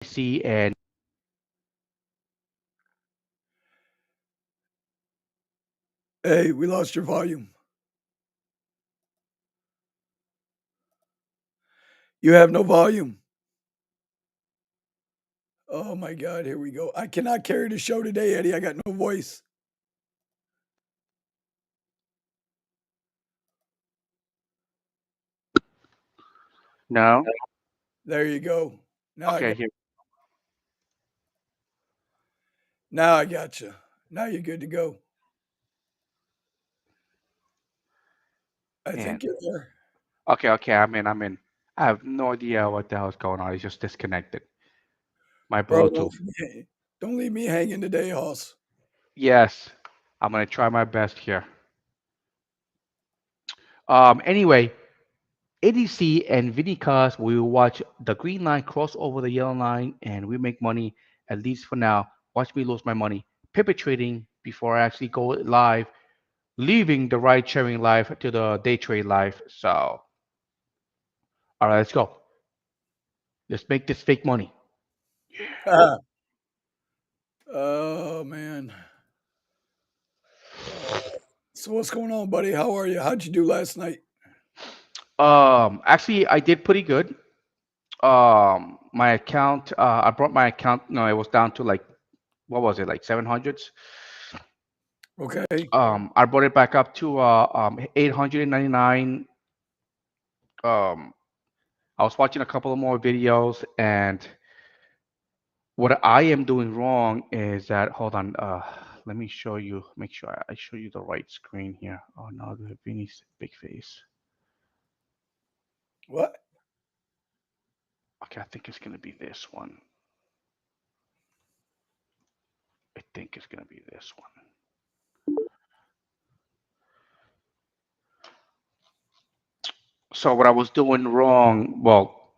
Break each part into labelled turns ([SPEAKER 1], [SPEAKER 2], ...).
[SPEAKER 1] see and
[SPEAKER 2] Hey, we lost your volume. You have no volume. Oh my God, here we go. I cannot carry the show today, Eddie. I got no voice.
[SPEAKER 1] no.
[SPEAKER 2] There you go. Now I
[SPEAKER 1] Okay,
[SPEAKER 2] got
[SPEAKER 1] here
[SPEAKER 2] now I got you. Now you're good to go. I
[SPEAKER 1] and
[SPEAKER 2] think you're there.
[SPEAKER 1] okay. I'm in. I have no idea what the hell is going on. It's just disconnected. My
[SPEAKER 2] Bro,
[SPEAKER 1] Bluetooth.
[SPEAKER 2] don't leave me hanging today, Hoss.
[SPEAKER 1] Yes, I'm gonna try my best here. Anyway, ADC and Vinny Cars will watch the green line cross over the yellow line, and we make money at least for now. Watch me lose my money. Pivot trading before I actually go live, leaving the ride sharing life to the day trade life. So, all right, let's go. Let's make this fake money.
[SPEAKER 2] Oh man. So what's going on, buddy? How are you? How'd you do last night?
[SPEAKER 1] Actually, I did pretty good. My account, I brought my account. No, it was down to like what was it, like 700s.
[SPEAKER 2] Okay.
[SPEAKER 1] I brought it back up to 899. Um, I was watching a couple of more videos, and what I am doing wrong is that hold on. Let me show you. Make sure I show you the right screen here. Oh no, the Vinny's big face.
[SPEAKER 2] What?
[SPEAKER 1] Okay, I think it's gonna be this one. I think it's gonna be this one. So what I was doing wrong, well,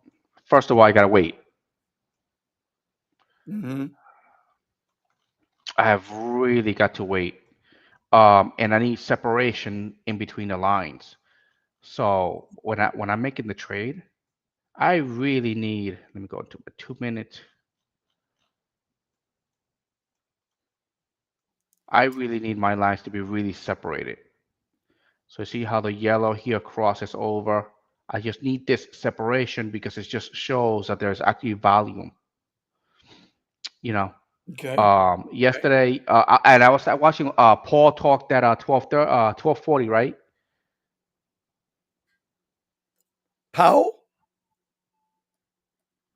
[SPEAKER 1] first of all, I gotta wait.
[SPEAKER 2] Mm-hmm.
[SPEAKER 1] I have really got to wait. And I need separation in between the lines. So when I'm making the trade, I really need, let me go into a 2 minute. I really need my lines to be really separated. So see how the yellow here crosses over. I just need this separation because it just shows that there's actually volume, you know.
[SPEAKER 2] Okay.
[SPEAKER 1] Yesterday, and I was watching Paul talk that 1240, right?
[SPEAKER 2] Powell?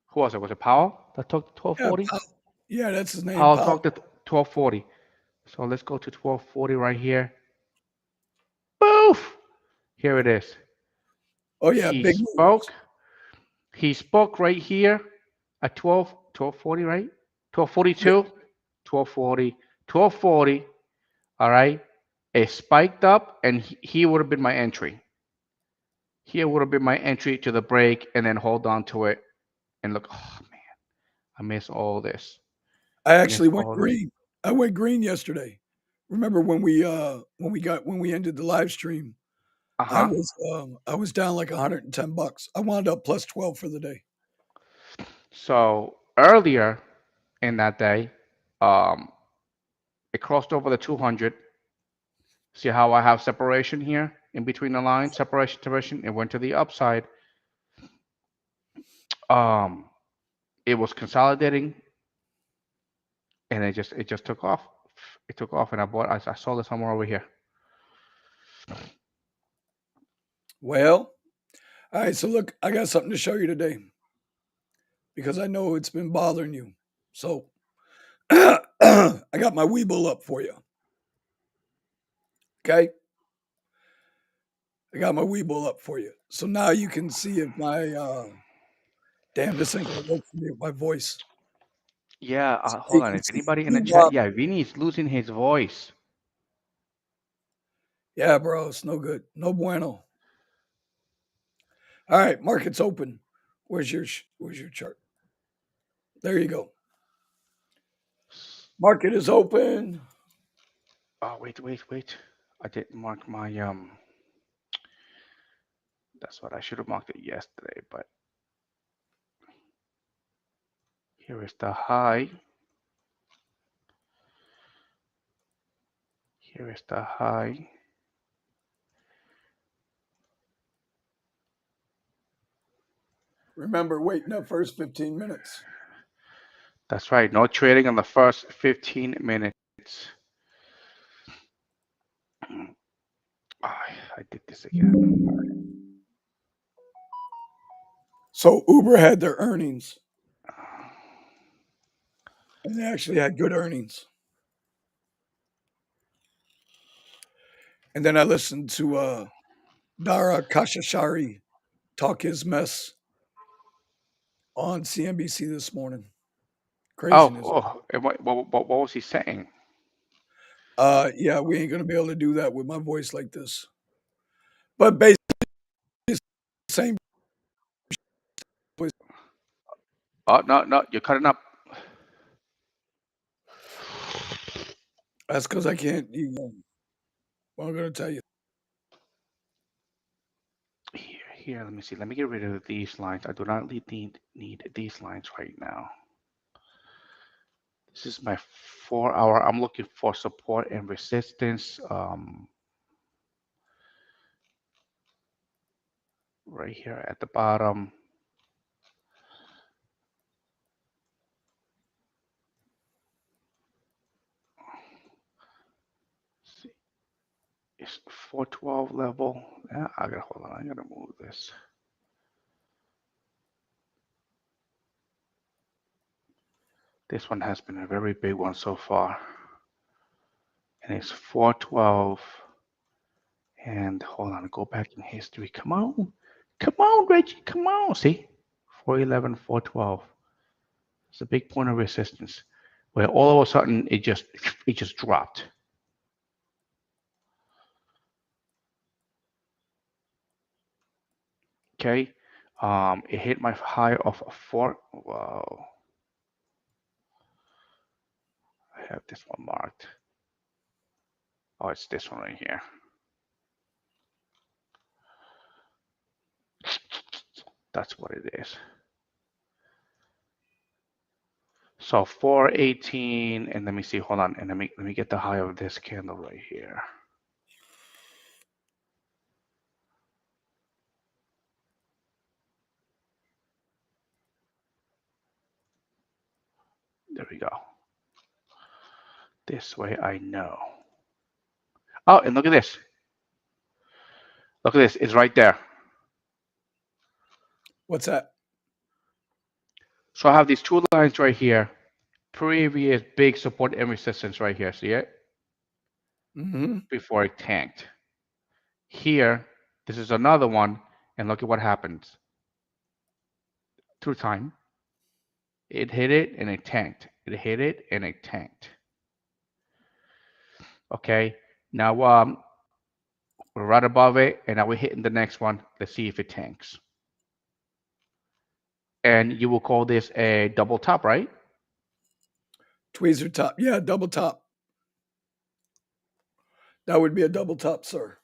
[SPEAKER 1] Who was it? Was it Powell that talked
[SPEAKER 2] Yeah,
[SPEAKER 1] 1240?
[SPEAKER 2] Powell. Yeah, that's his name,
[SPEAKER 1] Powell
[SPEAKER 2] Powell.
[SPEAKER 1] talked at 1240. So let's go to 1240 right here. Boof! Here it is.
[SPEAKER 2] Oh yeah,
[SPEAKER 1] He
[SPEAKER 2] big moves.
[SPEAKER 1] spoke. He spoke right here at 1240, right?
[SPEAKER 2] Yeah.
[SPEAKER 1] 1242, 1240, 1240. All right. It spiked up, and he would have been my entry. Here would have been my entry to the break, and then hold on to it. And look, oh man, I miss all this.
[SPEAKER 2] I
[SPEAKER 1] Miss
[SPEAKER 2] actually went
[SPEAKER 1] all this.
[SPEAKER 2] green. I went green yesterday. Remember when we ended the live stream,
[SPEAKER 1] Uh huh.
[SPEAKER 2] I was down like 110 bucks. I wound up plus 12 for the day.
[SPEAKER 1] So earlier in that day, um, it crossed over the 200. See how I have separation here in between the lines, separation, separation. It went to the upside. Um, it was consolidating, and it just took off. It took off, and I saw this somewhere over here.
[SPEAKER 2] Well, all right, so look, I got something to show you today because I know it's been bothering you. So I got my Weeble up for you. Okay. I got my Weeble up for you. So now you can see if my damn, this ain't gonna work for me with my voice.
[SPEAKER 1] Yeah,
[SPEAKER 2] So
[SPEAKER 1] hold
[SPEAKER 2] you
[SPEAKER 1] on.
[SPEAKER 2] can
[SPEAKER 1] Is
[SPEAKER 2] see
[SPEAKER 1] anybody in the
[SPEAKER 2] two
[SPEAKER 1] chat?
[SPEAKER 2] bars.
[SPEAKER 1] Yeah, Vinny is losing his voice.
[SPEAKER 2] Yeah, bro, it's no good. No bueno. All right, market's open. Where's your chart? There you go. Market is open.
[SPEAKER 1] Oh, wait. I didn't mark my That's what I should have marked it yesterday, but Here is the high. Here is the high.
[SPEAKER 2] Remember, wait in that first 15 minutes.
[SPEAKER 1] That's right. No trading on the first 15 minutes. I did this again.
[SPEAKER 2] So Uber had their earnings, and they actually had good earnings. And then I listened to Dara Kashashari talk his mess on CNBC this morning.
[SPEAKER 1] Oh,
[SPEAKER 2] Craziness.
[SPEAKER 1] oh. And what was he saying?
[SPEAKER 2] Yeah, we ain't gonna be able to do that with my voice like this. But basically, it's the same voice.
[SPEAKER 1] Oh, no, no. You're cutting up.
[SPEAKER 2] That's because I can't. Well, I'm gonna tell you.
[SPEAKER 1] Here. Let me see. Let me get rid of these lines. I do not need these lines right now. This is my 4 hour. I'm looking for support and resistance. Right here at the bottom. See, it's 412 level. Yeah, I gotta hold on. I gotta move this. This one has been a very big one so far, and it's 412. And hold on, go back in history. Come on, Reggie. Come on. See, 411, 412. It's a big point of resistance, where all of a sudden it just dropped. Okay, it hit my high of four. Wow, I have this one marked. Oh, it's this one right here. That's what it is. So 418, and let me see. Hold on, and let me get the high of this candle right here. There we go. This way I know. Oh, and look at this. Look at this. It's right there.
[SPEAKER 2] What's that?
[SPEAKER 1] So I have these two lines right here. Previous big support and resistance right here. See it?
[SPEAKER 2] Mm-hmm.
[SPEAKER 1] Before it tanked. Here, this is another one, and look at what happens. Through time, it hit it and it tanked. It hit it and it tanked. Okay. Now we're right above it, and now we're hitting the next one. Let's see if it tanks. And you will call this a double top, right?
[SPEAKER 2] Tweezer top. Yeah, double top. That would be a double top, sir.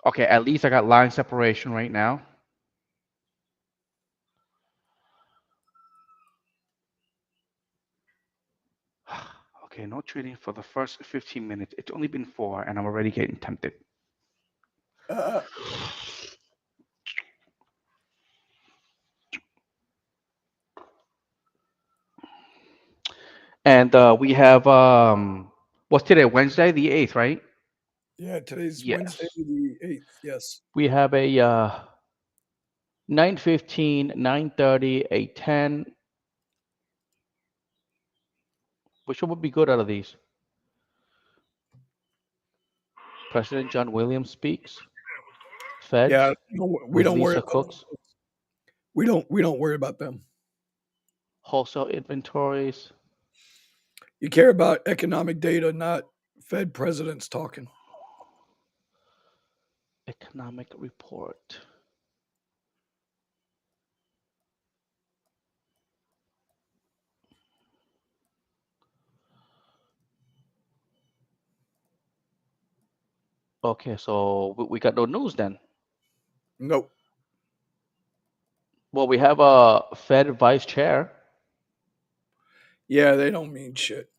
[SPEAKER 1] Okay, at least I got line separation right now. Okay, no trading for the first 15 minutes. It's only been four, and I'm already getting tempted.
[SPEAKER 2] Uh,
[SPEAKER 1] And we have what's today? Wednesday, the 8th, right?
[SPEAKER 2] yeah, today's Wednesday
[SPEAKER 1] Yes.
[SPEAKER 2] the 8th. Yes.
[SPEAKER 1] We have a 9:15, 9:30, a 10. Which one would be good out of these? President John Williams speaks.
[SPEAKER 2] Yeah,
[SPEAKER 1] Feds
[SPEAKER 2] we
[SPEAKER 1] with
[SPEAKER 2] don't worry
[SPEAKER 1] Lisa
[SPEAKER 2] about
[SPEAKER 1] Cooks.
[SPEAKER 2] we don't worry about them.
[SPEAKER 1] Wholesale inventories.
[SPEAKER 2] You care about economic data, not Fed presidents talking.
[SPEAKER 1] Economic report. Okay, so we got no news then.
[SPEAKER 2] Nope.
[SPEAKER 1] Well, we have a Fed vice chair.
[SPEAKER 2] Yeah, they don't mean shit.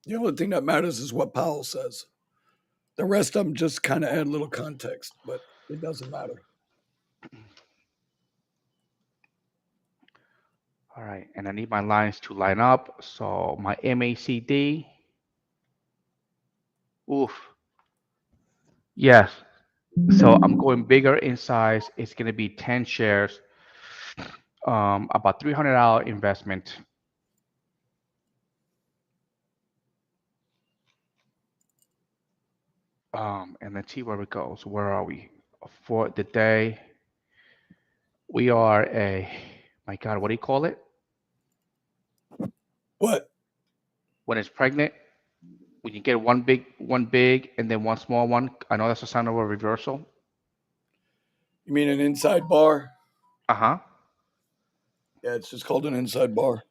[SPEAKER 2] The only thing that matters is what Powell says. The rest of them just kind of add a little context, but it doesn't matter.
[SPEAKER 1] All right, and I need my lines to line up. So my MACD, oof, yes. So I'm going bigger in size. It's going to be 10 shares, about $300 investment. And let's see where it goes. Where are we? For the day, we are my God, what do you call it?
[SPEAKER 2] What?
[SPEAKER 1] When it's pregnant, when you get one big, and then one small one. I know that's a sign of a reversal.
[SPEAKER 2] You mean an inside bar?
[SPEAKER 1] Uh-huh.
[SPEAKER 2] Yeah, it's just called an inside bar.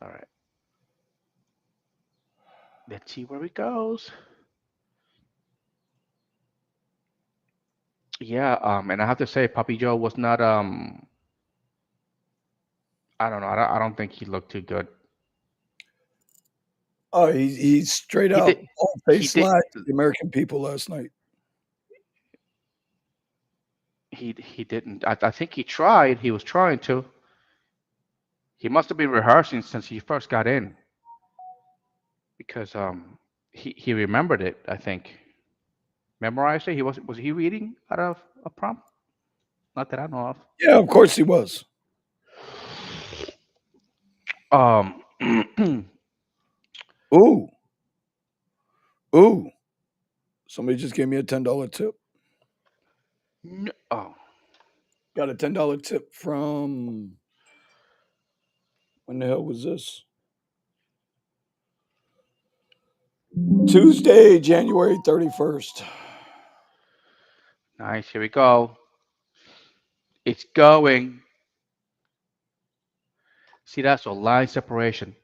[SPEAKER 1] All right. Let's see where it goes. Yeah, and I have to say, Papi Joe was not I don't know, I don't think he looked too good.
[SPEAKER 2] Oh, he straight
[SPEAKER 1] He
[SPEAKER 2] out
[SPEAKER 1] did he
[SPEAKER 2] face
[SPEAKER 1] did
[SPEAKER 2] lied to the American people last night.
[SPEAKER 1] he didn't. I think he tried. He was trying to. He must have been rehearsing since he first got in because he remembered it, I think. Memorized it. Was he reading out of a prompt? Not that I know of.
[SPEAKER 2] Yeah, of course he was.
[SPEAKER 1] Um
[SPEAKER 2] Ooh, ooh. Somebody just gave me a $10 tip.
[SPEAKER 1] oh,
[SPEAKER 2] Got a $10 tip from when the hell was this? Tuesday, January 31st.
[SPEAKER 1] nice. Here we go. It's going. See that? So line separation.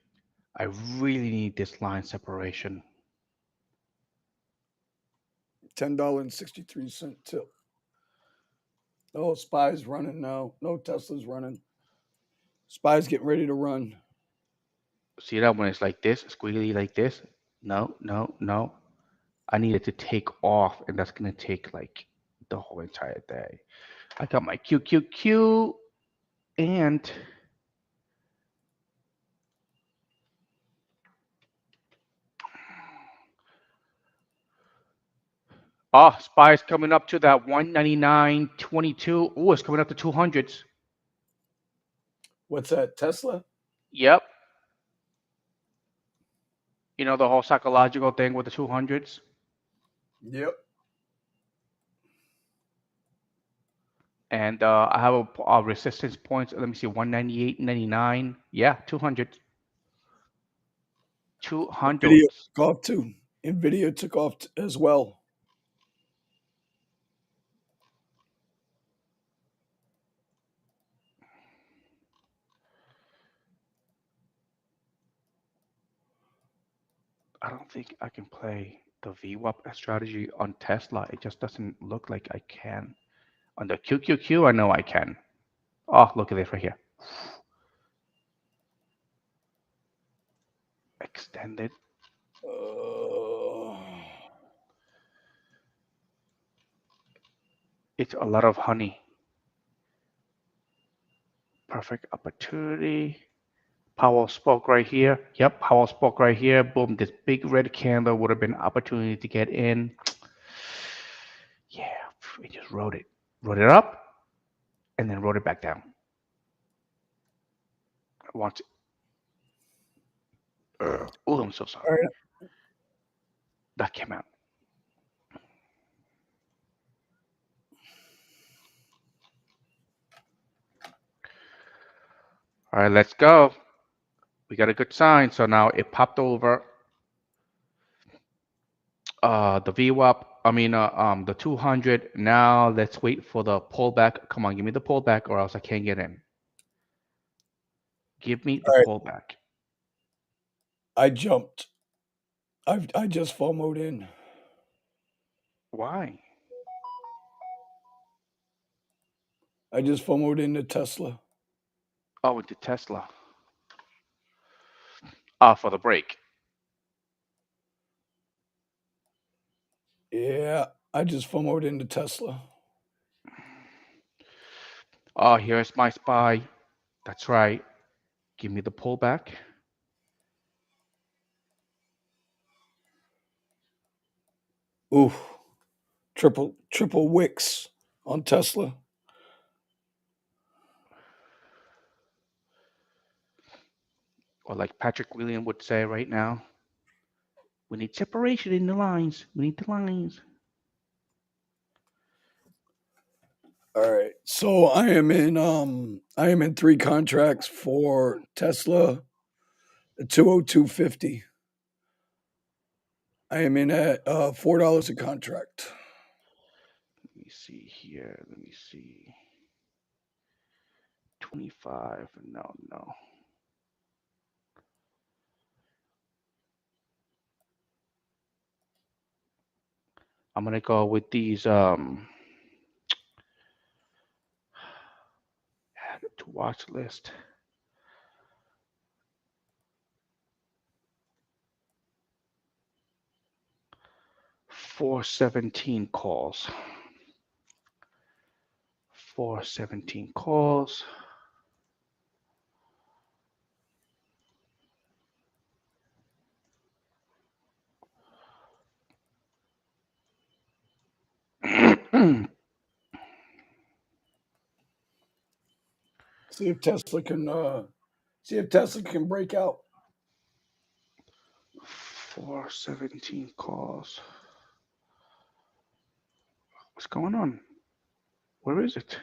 [SPEAKER 1] I really need this line separation.
[SPEAKER 2] $10.63 tip. Oh, Spy's running now. No, Tesla's running. Spy's getting ready to run.
[SPEAKER 1] See that when it's like this, squiggly like this? No, no, no. I need it to take off, and that's gonna take like the whole entire day. I got my QQQ and Spy's coming up to that 199.22. Oh, it's coming up to 200s.
[SPEAKER 2] What's that? Tesla?
[SPEAKER 1] Yep. You know the whole psychological thing with the 200s?
[SPEAKER 2] Yep.
[SPEAKER 1] And I have a resistance points. Let me see, 198.99. Yeah, 200.
[SPEAKER 2] Nvidia
[SPEAKER 1] 200s.
[SPEAKER 2] took off too. Nvidia took off as well.
[SPEAKER 1] I don't think I can play the VWAP strategy on Tesla. It just doesn't look like I can. On the QQQ, I know I can. Oh, look at this right here. Extended.
[SPEAKER 2] Uh,
[SPEAKER 1] It's a lot of honey. Perfect opportunity. Powell spoke right here. Yep, Powell spoke right here. Boom, this big red candle would have been opportunity to get in. Yeah, it just wrote it. Wrote it up and then wrote it back down. Once. Oh, I'm so
[SPEAKER 2] all
[SPEAKER 1] sorry.
[SPEAKER 2] right.
[SPEAKER 1] That came out. All right, let's go. We got a good sign. So now it popped over the VWAP. I mean, the 200. Now let's wait for the pullback. Come on, give me the pullback, or else I can't get in. Give me the
[SPEAKER 2] All right.
[SPEAKER 1] pullback.
[SPEAKER 2] I jumped. I just FOMO'd in.
[SPEAKER 1] Why?
[SPEAKER 2] I just FOMO'd into Tesla.
[SPEAKER 1] Oh, into Tesla. For the break.
[SPEAKER 2] Yeah, I just FOMO'd into Tesla.
[SPEAKER 1] Oh, here's my spy. That's right. Give me the pullback.
[SPEAKER 2] Ooh, triple wicks on Tesla.
[SPEAKER 1] Or like Patrick William would say right now, we need separation in the lines. We need the lines.
[SPEAKER 2] All right. So I am in three contracts for Tesla, the 20250. I am in at $4 a contract.
[SPEAKER 1] Let me see here. Let me see. 25. No, no. I'm gonna go with these add to watch list. 417 calls. 417 calls.
[SPEAKER 2] See if Tesla can break out.
[SPEAKER 1] 417 calls. What's going on? Where is it?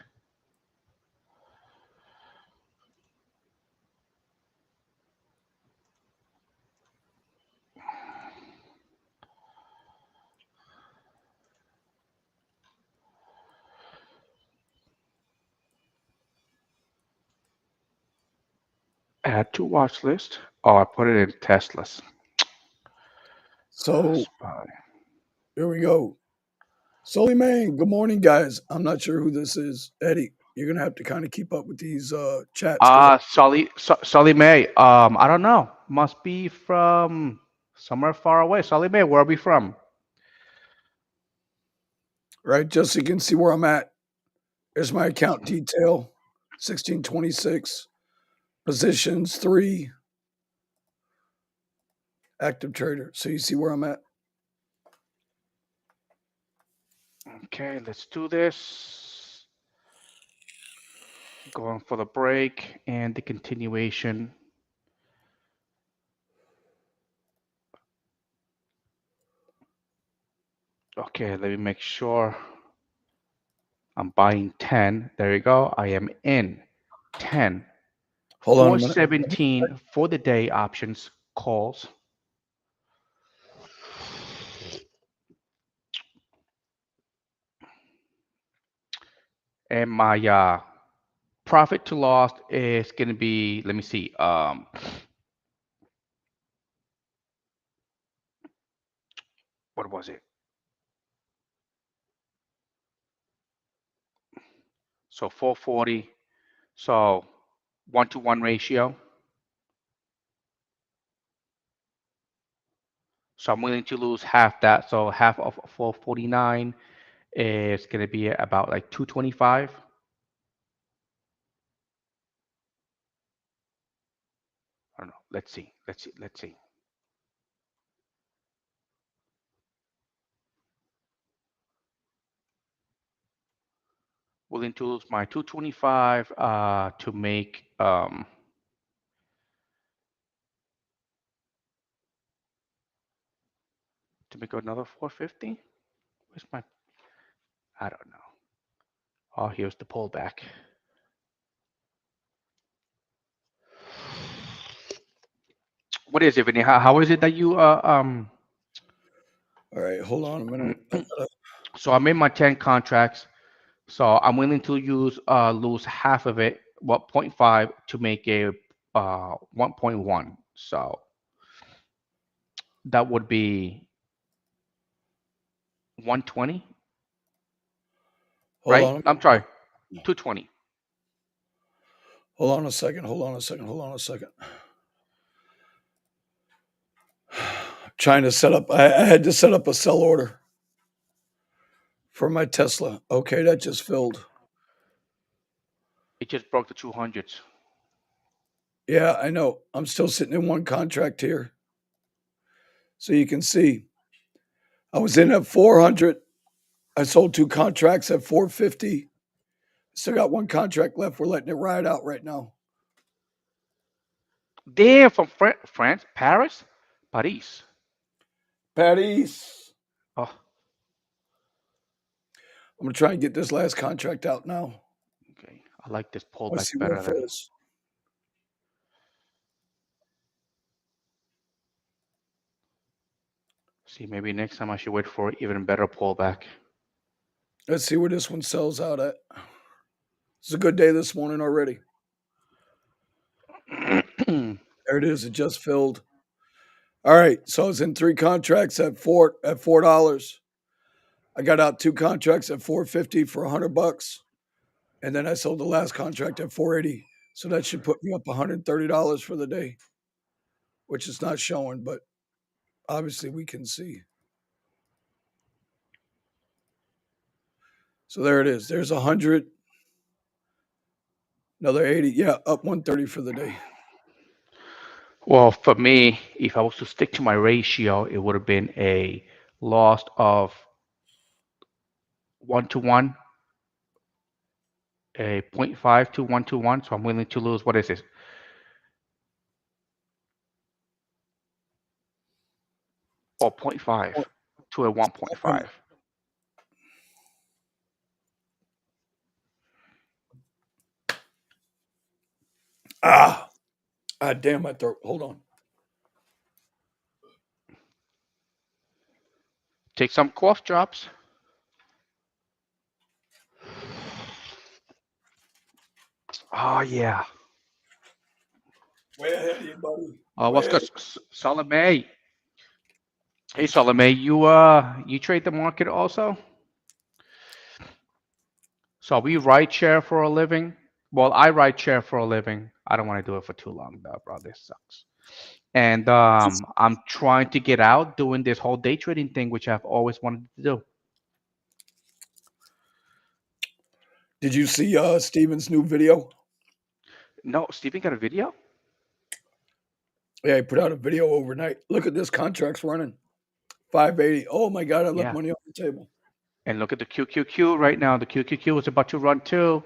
[SPEAKER 1] Add to watch list. Oh, I put it in Tesla's.
[SPEAKER 2] So
[SPEAKER 1] Spy.
[SPEAKER 2] here we go. Sully Man, good morning, guys. I'm not sure who this is. Eddie, you're gonna have to kind of keep up with these chats because
[SPEAKER 1] Sully May. I don't know. Must be from somewhere far away. Sully May, where are we from?
[SPEAKER 2] right, just so you can see where I'm at. There's my account detail, 1626 positions 3 active trader. So you see where I'm at.
[SPEAKER 1] Okay, let's do this. Going for the break and the continuation. Okay, let me make sure I'm buying 10. There you go. I am in 10.
[SPEAKER 2] Hold on a minute.
[SPEAKER 1] 417 for the day options calls. And my profit to loss is going to be, let me see, what was it? So 440. So 1-to-1 ratio. So I'm willing to lose half that. So half of 449 is going to be about like 225. I don't know. Let's see. Let's see. Let's see. Willing to lose my 225 to make another 450. Where's my? I don't know. Oh, here's the pullback. What is it, Vinny? How is it that you
[SPEAKER 2] All right, hold on a minute.
[SPEAKER 1] So I'm in my 10 contracts. So I'm willing to lose half of it, what, zero point 0.5 to make a 1.1. So that would be 120,
[SPEAKER 2] Hold
[SPEAKER 1] right?
[SPEAKER 2] on a
[SPEAKER 1] I'm sorry, 220.
[SPEAKER 2] Hold on a second. Hold on a second. Hold on a second. Trying to set up. I had to set up a sell order for my Tesla. Okay, that just filled.
[SPEAKER 1] It just broke the 200s.
[SPEAKER 2] Yeah, I know. I'm still sitting in one contract here. So you can see I was in at 400. I sold two contracts at 450. Still got one contract left. We're letting it ride out right now.
[SPEAKER 1] Damn, from France, Paris, Paris.
[SPEAKER 2] Paris.
[SPEAKER 1] Oh,
[SPEAKER 2] I'm gonna try and get this last contract out now.
[SPEAKER 1] okay. I like this
[SPEAKER 2] Let's
[SPEAKER 1] pullback
[SPEAKER 2] see where
[SPEAKER 1] better
[SPEAKER 2] it
[SPEAKER 1] than.
[SPEAKER 2] falls.
[SPEAKER 1] See, maybe next time I should wait for even better pullback.
[SPEAKER 2] Let's see where this one sells out at. It's a good day this morning already. There it is. It just filled. All right. So I was in three contracts at $4. I got out two contracts at 450 for $100, and then I sold the last contract at 480. So that should put me up $130 for the day, which is not showing, but obviously we can see. So there it is. There's 100, another 80. Yeah, up 130 for the day.
[SPEAKER 1] Well, for me, if I was to stick to my ratio, it would have been a loss of 1 to 1, a zero point 0.5 to 1 to 1. So I'm willing to lose, what is this? Or zero point 0.5 to a 1.5.
[SPEAKER 2] Ah, damn my throat. Hold on.
[SPEAKER 1] Take some cough drops. Oh, yeah.
[SPEAKER 2] Way ahead of you, buddy.
[SPEAKER 1] What's
[SPEAKER 2] Way
[SPEAKER 1] good?
[SPEAKER 2] ahead.
[SPEAKER 1] Salome. Hey, Salome, you trade the market also? So we ride share for a living. Well, I ride share for a living. I don't want to do it for too long though, bro. This sucks. And I'm trying to get out doing this whole day trading thing, which I've always wanted to do.
[SPEAKER 2] Did you see Steven's new video?
[SPEAKER 1] No, Steven got a video?
[SPEAKER 2] Yeah, he put out a video overnight. Look at this contract's running. 580. Oh my God, I left
[SPEAKER 1] Yeah.
[SPEAKER 2] money on the table.
[SPEAKER 1] And look at the QQQ right now. The QQQ is about to run too.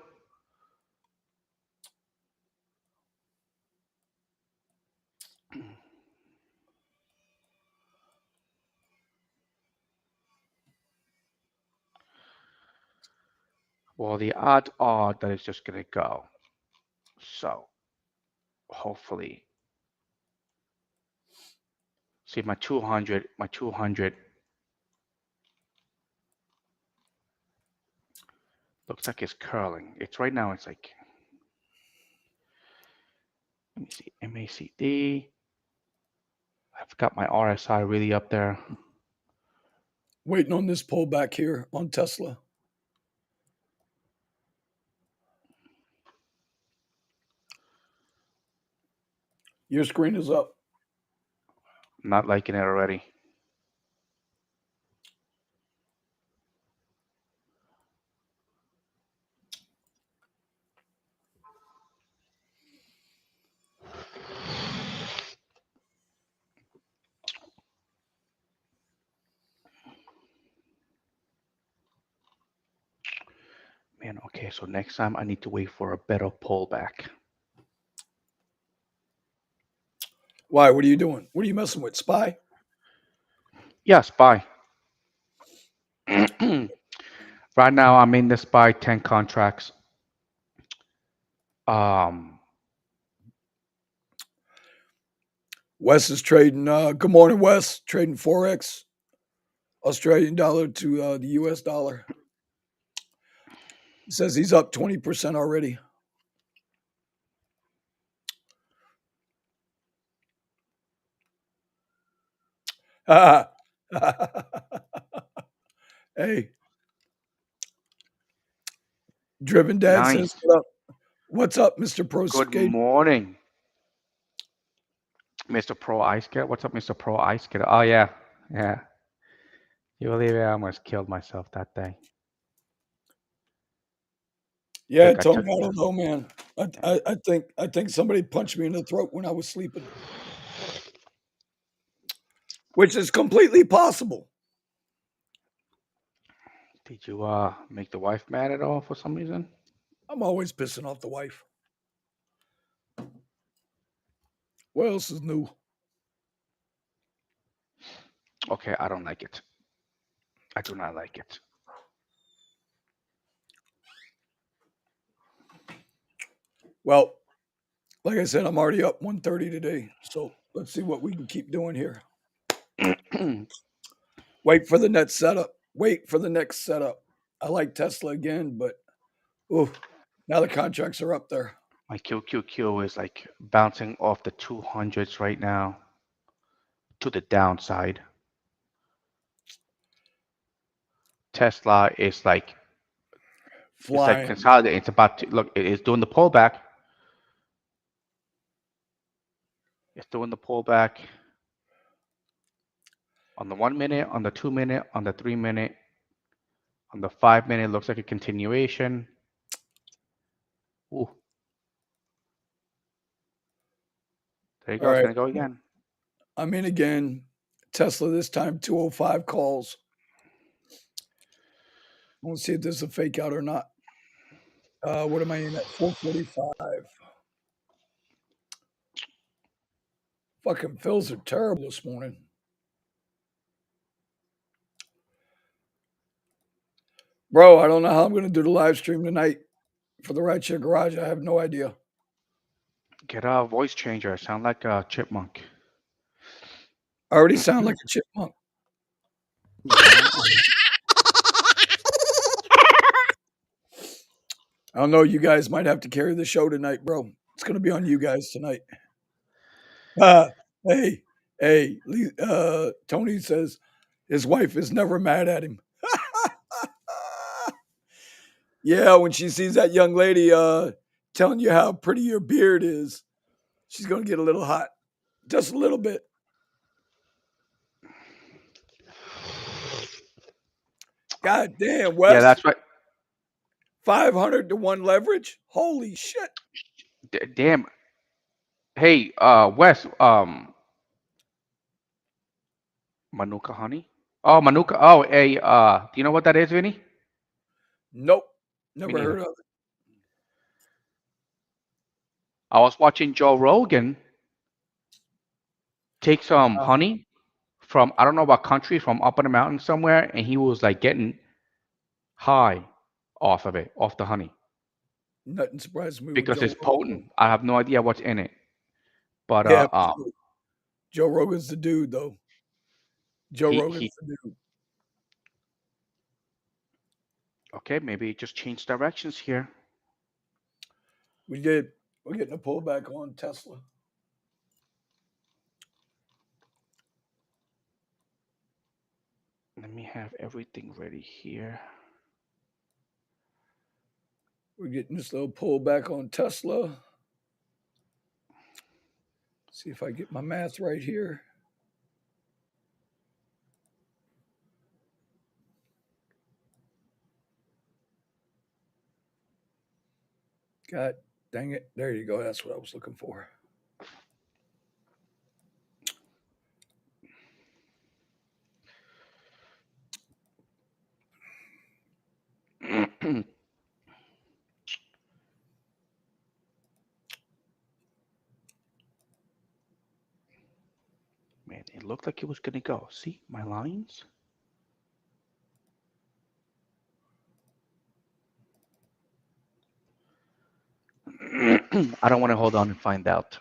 [SPEAKER 1] Well, the odds are that it's just gonna go. So hopefully, see my 200 looks like it's curling. It's right now. It's like, let me see, MACD. I've got my RSI really up there.
[SPEAKER 2] Waiting on this pullback here on Tesla. Your screen is up.
[SPEAKER 1] Not liking it already. Man, okay, so next time I need to wait for a better pullback.
[SPEAKER 2] Why? What are you doing? What are you messing with? Spy?
[SPEAKER 1] Yes, buy. Right now I'm in this buy 10 contracts. Um,
[SPEAKER 2] Wes is trading. Good morning, Wes. Trading Forex, Australian dollar to the US dollar. He says he's up 20% already. Hey, Driven Dad says,
[SPEAKER 1] nice.
[SPEAKER 2] what up? What's up, Mr. Pro
[SPEAKER 1] Good
[SPEAKER 2] Skate?
[SPEAKER 1] morning, Mr. Pro Ice Skater. What's up, Mr. Pro Ice Skater? Oh yeah, yeah. You believe it? I almost killed myself that day.
[SPEAKER 2] Yeah,
[SPEAKER 1] Think I
[SPEAKER 2] Tony,
[SPEAKER 1] took.
[SPEAKER 2] I don't know, man. I think somebody punched me in the throat when I was sleeping, which is completely possible.
[SPEAKER 1] Did you make the wife mad at all for some reason?
[SPEAKER 2] I'm always pissing off the wife. What else is new?
[SPEAKER 1] Okay, I don't like it. I do not like it.
[SPEAKER 2] Well, like I said, I'm already up 130 today. So let's see what we can keep doing here. Wait for the next setup. Wait for the next setup. I like Tesla again, but ooh, now the contracts are up there.
[SPEAKER 1] My QQQ is like bouncing off the 200s right now to the downside. Tesla is like it's like
[SPEAKER 2] Flying.
[SPEAKER 1] consolidating. It's about to look. It's doing the pullback. It's doing the pullback on the 1 minute, on the 2 minute, on the 3 minute, on the 5 minute. Looks like a continuation. Ooh, there you
[SPEAKER 2] All
[SPEAKER 1] go. It's
[SPEAKER 2] right.
[SPEAKER 1] gonna go again.
[SPEAKER 2] I'm in again. Tesla this time 205 calls. We'll see if this is a fake out or not. What am I in at? 445. Fucking fills are terrible this morning. Bro, I don't know how I'm going to do the live stream tonight for the Rideshare Garage. I have no idea.
[SPEAKER 1] Get a voice changer. Sound like a chipmunk.
[SPEAKER 2] I already sound like a chipmunk.
[SPEAKER 1] Yeah.
[SPEAKER 2] I don't know. You guys might have to carry the show tonight, bro. It's going to be on you guys tonight. Uh, hey, hey, Tony says his wife is never mad at him. Yeah, when she sees that young lady telling you how pretty your beard is, she's going to get a little hot. Just a little bit. God damn,
[SPEAKER 1] Yeah,
[SPEAKER 2] Wes.
[SPEAKER 1] that's right.
[SPEAKER 2] 500 to 1 leverage? Holy shit.
[SPEAKER 1] Damn. Hey, Wes. Manuka honey. Oh, Manuka. Oh, hey. Do you know what that is, Vinny?
[SPEAKER 2] Nope.
[SPEAKER 1] Me
[SPEAKER 2] Never heard
[SPEAKER 1] neither.
[SPEAKER 2] of it.
[SPEAKER 1] I was watching Joe Rogan take some
[SPEAKER 2] Uh,
[SPEAKER 1] honey from I don't know what country, from up in the mountain somewhere, and he was like getting high off of it, off the honey,
[SPEAKER 2] nothing surprises me with
[SPEAKER 1] because
[SPEAKER 2] Joe
[SPEAKER 1] it's
[SPEAKER 2] Rogan.
[SPEAKER 1] potent. I have no idea what's in it, but
[SPEAKER 2] Yeah, Joe Rogan's the dude, though. Joe
[SPEAKER 1] he
[SPEAKER 2] Rogan's the dude.
[SPEAKER 1] okay, maybe it just changed directions here.
[SPEAKER 2] We did. We're getting a pullback on Tesla.
[SPEAKER 1] Let me have everything ready here.
[SPEAKER 2] We're getting this little pullback on Tesla. See if I get my math right here. God dang it. There you go. That's what I was looking for.
[SPEAKER 1] Man, it looked like it was gonna go. See my lines? I don't want to hold on and find out.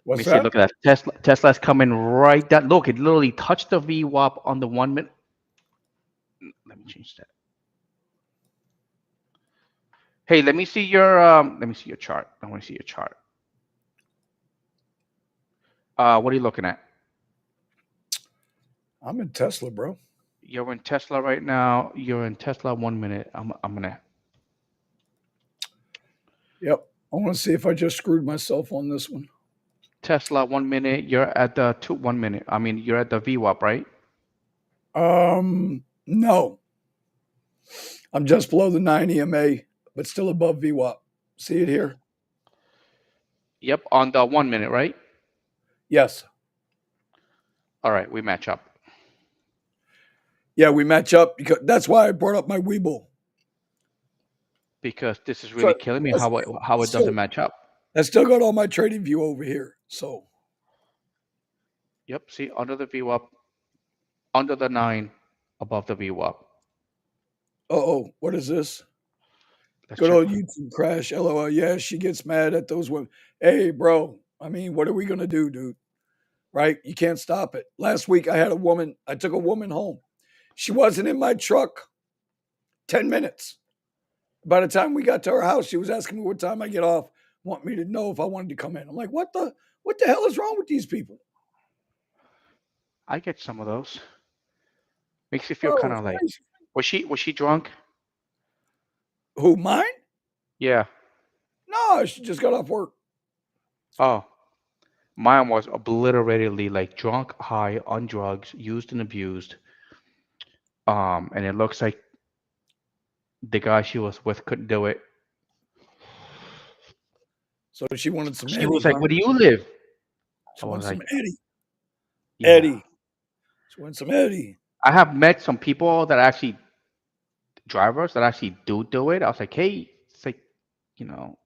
[SPEAKER 1] Let me
[SPEAKER 2] What's
[SPEAKER 1] see.
[SPEAKER 2] that?
[SPEAKER 1] Look at that. Tesla's coming right down. Look, it literally touched the VWAP on the 1 minute. Let me change that. Hey, let me see your chart. I want to see your chart. What are you looking at?
[SPEAKER 2] I'm in Tesla, bro.
[SPEAKER 1] You're in Tesla right now. You're in Tesla 1 minute. I'm gonna
[SPEAKER 2] Yep. I want to see if I just screwed myself on this one.
[SPEAKER 1] Tesla 1 minute, you're at the 1 minute. I mean, you're at the VWAP, right?
[SPEAKER 2] No, I'm just below the 9 EMA, but still above VWAP. See it here?
[SPEAKER 1] Yep, on the 1 minute, right?
[SPEAKER 2] Yes.
[SPEAKER 1] All right, we match up
[SPEAKER 2] Yeah, we match up because that's why I brought up my Weeble.
[SPEAKER 1] because this is
[SPEAKER 2] So
[SPEAKER 1] really killing me how it doesn't
[SPEAKER 2] still,
[SPEAKER 1] match up.
[SPEAKER 2] I still got all my trading view over here. So,
[SPEAKER 1] Yep, see, under the VWAP, under the 9, above the VWAP.
[SPEAKER 2] oh, what is this?
[SPEAKER 1] Let's
[SPEAKER 2] Good
[SPEAKER 1] check.
[SPEAKER 2] old YouTube crash. LOL. Yeah, she gets mad at those women. Hey, bro. I mean, what are we gonna do, dude? Right? You can't stop it. Last week, I had a woman. I took a woman home. She wasn't in my truck 10 minutes. By the time we got to her house, she was asking me what time I get off. Want me to know if I wanted to come in. I'm like, what the hell is wrong with these people?
[SPEAKER 1] I get some of those. Makes you feel
[SPEAKER 2] Bro,
[SPEAKER 1] kind
[SPEAKER 2] it's
[SPEAKER 1] of like,
[SPEAKER 2] crazy.
[SPEAKER 1] was she drunk?
[SPEAKER 2] Who, mine?
[SPEAKER 1] Yeah.
[SPEAKER 2] No, she just got off work.
[SPEAKER 1] Oh, mine was obliteratedly like drunk, high, on drugs, used and abused. And it looks like the guy she was with couldn't do it.
[SPEAKER 2] So she wanted some
[SPEAKER 1] She was
[SPEAKER 2] Eddie,
[SPEAKER 1] like,
[SPEAKER 2] huh?
[SPEAKER 1] "Where do you live?" I
[SPEAKER 2] She
[SPEAKER 1] was
[SPEAKER 2] wanted some
[SPEAKER 1] like,
[SPEAKER 2] Eddie.
[SPEAKER 1] "Yeah."
[SPEAKER 2] Eddie. She wanted some Eddie.
[SPEAKER 1] I have met some people that actually drivers that actually do it. I was like, "Hey, it's like, you know,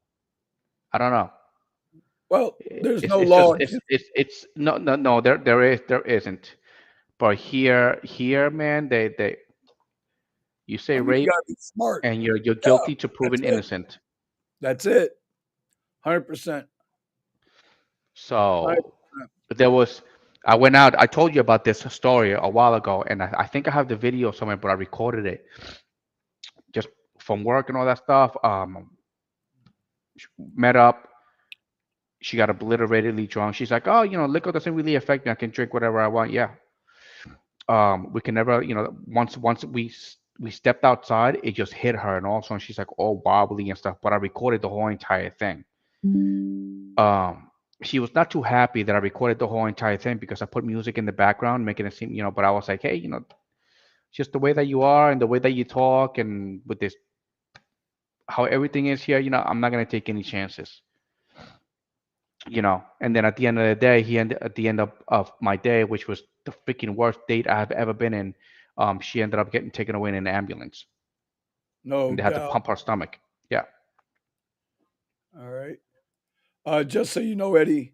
[SPEAKER 1] I don't know.
[SPEAKER 2] Well, there's
[SPEAKER 1] It's
[SPEAKER 2] no
[SPEAKER 1] it's just
[SPEAKER 2] law.
[SPEAKER 1] it's no there isn't. But here man, they you say
[SPEAKER 2] I mean, you
[SPEAKER 1] rape
[SPEAKER 2] gotta be smart.
[SPEAKER 1] and you're
[SPEAKER 2] Yeah,
[SPEAKER 1] guilty to
[SPEAKER 2] that's
[SPEAKER 1] proven
[SPEAKER 2] it.
[SPEAKER 1] innocent.
[SPEAKER 2] That's it. 100%.
[SPEAKER 1] So there was I went out. I told you about this story a while ago, and I think I have the video somewhere, but I recorded it just from work and all that stuff. Met up. She got obliteratedly drunk. She's like, "Oh, liquor doesn't really affect me. I can drink whatever I want." Yeah. We can never, once we stepped outside, it just hit her, and also she's like all wobbly and stuff. But I recorded the whole entire thing. Um, she was not too happy that I recorded the whole entire thing because I put music in the background, making it seem, but I was like, hey, just the way that you are and the way that you talk, and with this, how everything is here, I'm not gonna take any chances. And then at the end of the day, at the end of my day, which was the freaking worst date I have ever been in, she ended up getting taken away in an ambulance,
[SPEAKER 2] No
[SPEAKER 1] and they had to
[SPEAKER 2] doubt.
[SPEAKER 1] pump her stomach. Yeah.
[SPEAKER 2] All right. Just so you know, Eddie,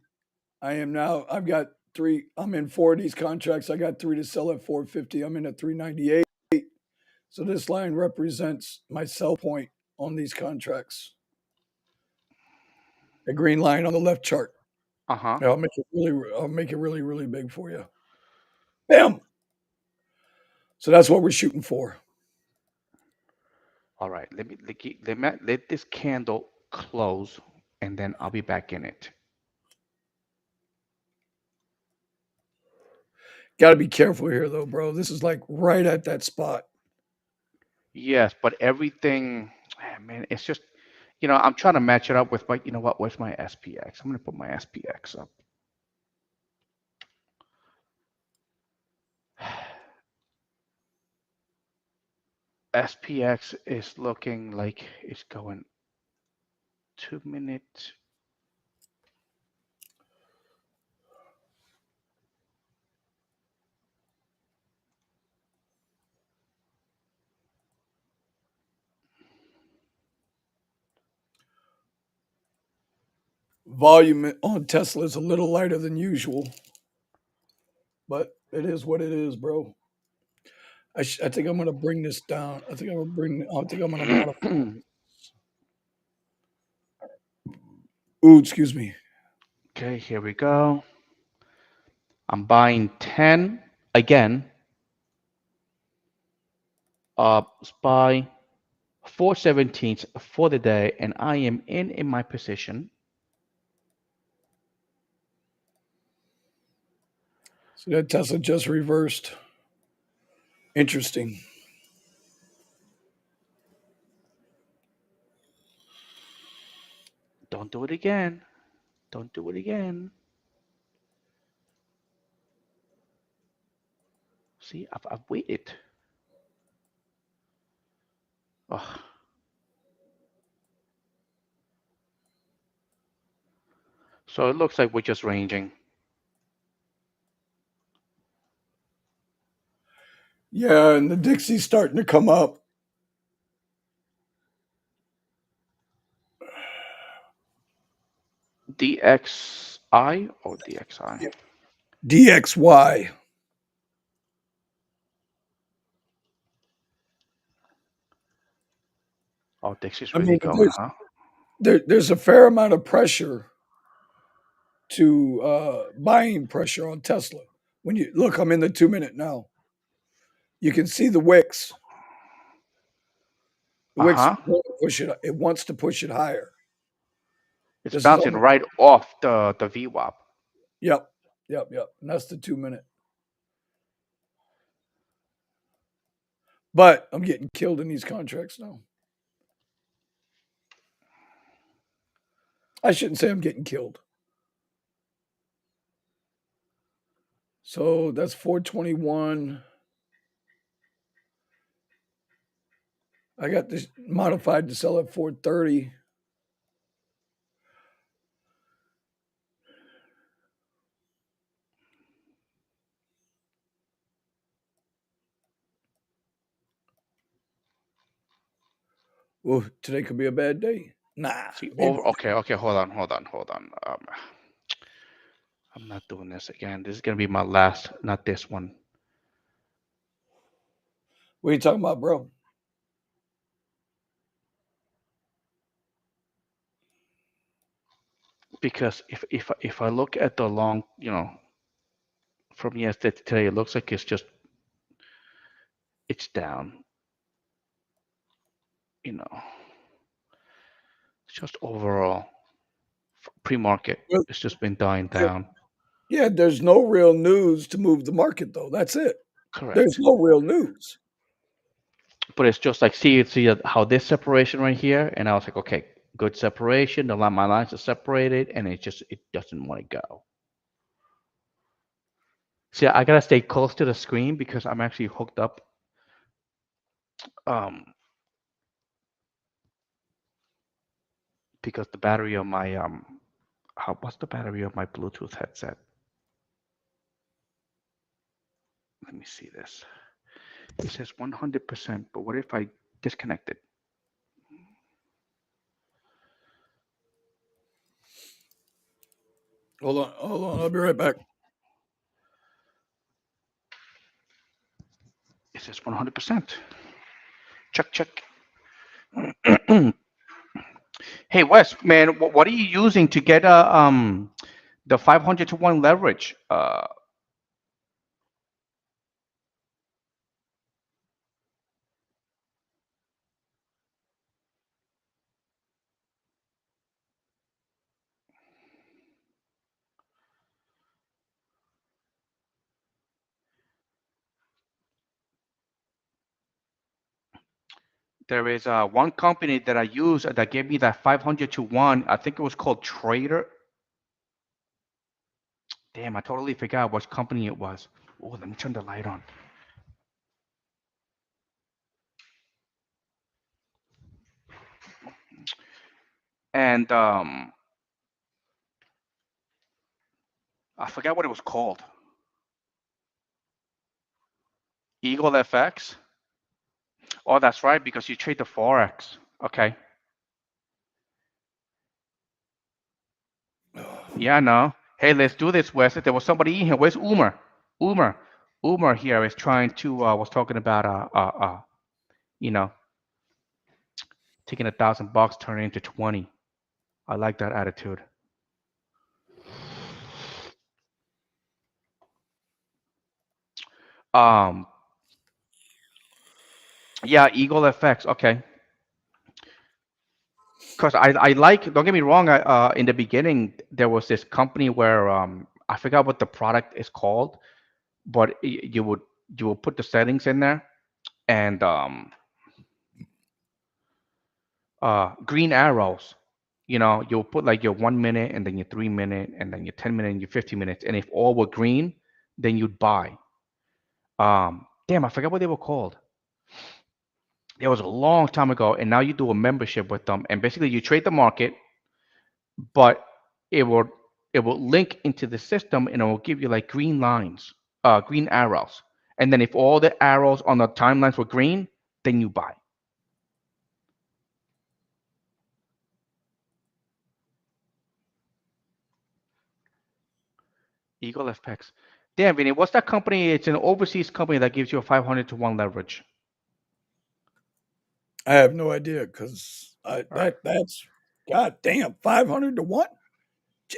[SPEAKER 2] I've got three, I'm in four of these contracts. I got three to sell at 450. I'm in at 398. So this line represents my sell point on these contracts. The green line on the left chart.
[SPEAKER 1] Uh huh.
[SPEAKER 2] I'll make it really, really big for you. Bam. So that's what we're shooting for.
[SPEAKER 1] All right. Let this candle close, and then I'll be back in it.
[SPEAKER 2] Got to be careful here, though, bro. This is like right at that spot.
[SPEAKER 1] Yes, but everything, man, it's just, I'm trying to match it up with my, where's my SPX? I'm gonna put my SPX up. SPX is looking like it's going 2 minutes.
[SPEAKER 2] Volume on Tesla is a little lighter than usual, but it is what it is, bro. I think I'm gonna bring this down. I think I'm gonna modify. Ooh, excuse me.
[SPEAKER 1] Okay, here we go. I'm buying 10 again. Buy 4/17 for the day, and I am in my position.
[SPEAKER 2] So that Tesla just reversed. Interesting.
[SPEAKER 1] Don't do it again. Don't do it again. See, I've waited. Oh, so it looks like we're just ranging.
[SPEAKER 2] Yeah, and the Dixie's starting to come up.
[SPEAKER 1] DXI or DXI?
[SPEAKER 2] DXY.
[SPEAKER 1] Oh, Dixie's
[SPEAKER 2] I
[SPEAKER 1] really
[SPEAKER 2] mean,
[SPEAKER 1] going, huh?
[SPEAKER 2] there's a fair amount of pressure to buying pressure on Tesla. When you look, I'm in the 2 minute now. You can see the wicks. The
[SPEAKER 1] Uh
[SPEAKER 2] wicks
[SPEAKER 1] huh.
[SPEAKER 2] want to push it. It wants to push it higher.
[SPEAKER 1] It's
[SPEAKER 2] This is
[SPEAKER 1] bouncing
[SPEAKER 2] almost.
[SPEAKER 1] right off the VWAP.
[SPEAKER 2] Yep, yep. And that's the 2 minute. But I'm getting killed in these contracts now. I shouldn't say I'm getting killed. So that's 421. I got this modified to sell at 430. Oh, today could be a bad day. Nah,
[SPEAKER 1] See,
[SPEAKER 2] maybe.
[SPEAKER 1] over. Okay, okay. Hold on. I'm not doing this again. This is gonna be my last, not this one,
[SPEAKER 2] What are you talking about, bro?
[SPEAKER 1] because if I look at the long, from yesterday to today, it looks like it's down. You know, just overall pre-market,
[SPEAKER 2] Well,
[SPEAKER 1] it's just been dying
[SPEAKER 2] there,
[SPEAKER 1] down.
[SPEAKER 2] yeah, there's no real news to move the market, though. That's it. There's
[SPEAKER 1] Correct.
[SPEAKER 2] no real news.
[SPEAKER 1] But it's just like see how this separation right here, and I was like, okay, good separation. My lines are separated, and it doesn't want to go. See, I gotta stay close to the screen because I'm actually hooked up. Um, because the battery on my what's the battery of my Bluetooth headset? Let me see this. It says 100%, but what if I disconnect it?
[SPEAKER 2] Hold on. I'll be right back.
[SPEAKER 1] It says 100%. Check, check. Hey Wes, man, what are you using to get the 500 to 1 leverage? There is one company that I use that gave me that 500 to 1. I think it was called Trader. Damn, I totally forgot which company it was. Oh, let me turn the light on. And I forgot what it was called. Eagle FX. Oh, that's right, because you trade the forex. Okay. Yeah, no. Hey, let's do this, Wes. There was somebody in here. Where's Umer? Umer. Umer here is trying to was talking about you know, taking $1,000, turning it into 20. I like that attitude. Um, yeah, Eagle FX. Okay. Because I like, don't get me wrong, in the beginning, there was this company where I forgot what the product is called, but you would put the settings in there and green arrows. You'll put like your 1 minute and then your 3 minute and then your 10 minute and your 15 minutes. And if all were green, then you'd buy. Damn, I forgot what they were called. It was a long time ago, and now you do a membership with them, and basically you trade the market, but it will it will link into the system, and it will give you like green lines, green arrows, and then if all the arrows on the timelines were green, then you buy. Eagle FX. Damn, Vinny, what's that company? It's an overseas company that gives you a 500 to 1 leverage.
[SPEAKER 2] I have no idea because I
[SPEAKER 1] All right.
[SPEAKER 2] that's god damn 500 to one.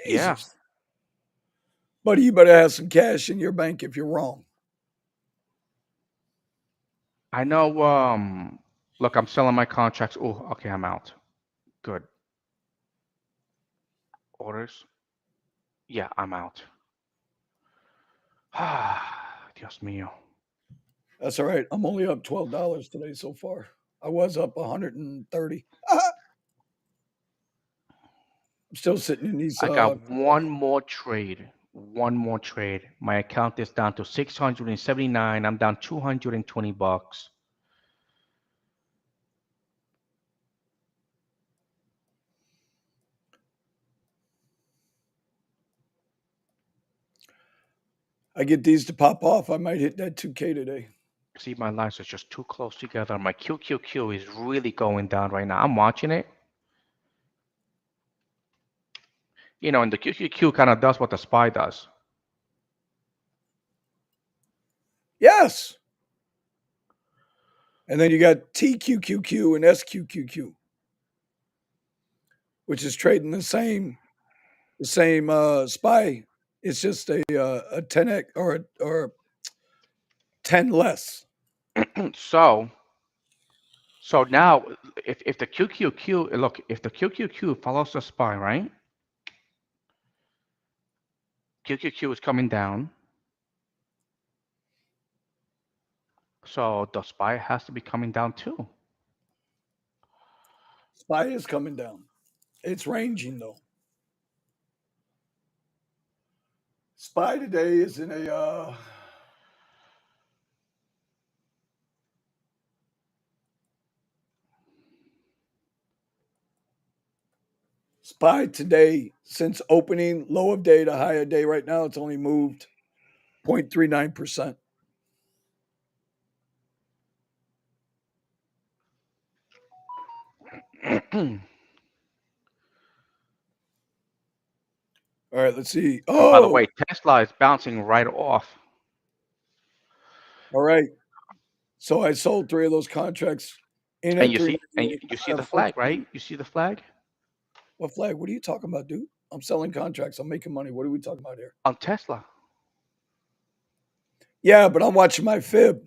[SPEAKER 1] Yeah,
[SPEAKER 2] Jesus, buddy, you better have some cash in your bank if you're wrong.
[SPEAKER 1] I know. Look, I'm selling my contracts. Oh, okay, I'm out. Good. Orders. Yeah, I'm out. Ah, Dios mío.
[SPEAKER 2] That's all right. I'm only up $12 today so far. I was up 130. I'm still sitting in these.
[SPEAKER 1] I got one more trade. One more trade. My account is down to 679. I'm down 220 bucks.
[SPEAKER 2] I get these to pop off. I might hit that 2K today.
[SPEAKER 1] See, my lines are just too close together. My QQQ is really going down right now. I'm watching it. And the QQQ kind of does what the SPY does.
[SPEAKER 2] Yes. And then you got TQQQ and SQQQ, which is trading the same SPY. It's just a 10x or 10 less.
[SPEAKER 1] So, so now, if the QQQ, look, if the QQQ follows the SPY, right? QQQ is coming down. So the SPY has to be coming down too.
[SPEAKER 2] SPY is coming down. It's ranging though. SPY today is in a SPY today since opening low of day to high of day. Right now, it's only moved 0.39%. All right, let's see.
[SPEAKER 1] And by the
[SPEAKER 2] Oh,
[SPEAKER 1] way, Tesla is bouncing right off.
[SPEAKER 2] all right. So I sold three of those contracts in
[SPEAKER 1] And
[SPEAKER 2] at
[SPEAKER 1] you see, and
[SPEAKER 2] 398
[SPEAKER 1] you see
[SPEAKER 2] out
[SPEAKER 1] the
[SPEAKER 2] of
[SPEAKER 1] flag,
[SPEAKER 2] 420.
[SPEAKER 1] right? You see the flag
[SPEAKER 2] What flag? What are you talking about, dude? I'm selling contracts. I'm making money. What are we talking about here?
[SPEAKER 1] on Tesla.
[SPEAKER 2] Yeah, but I'm watching my fib.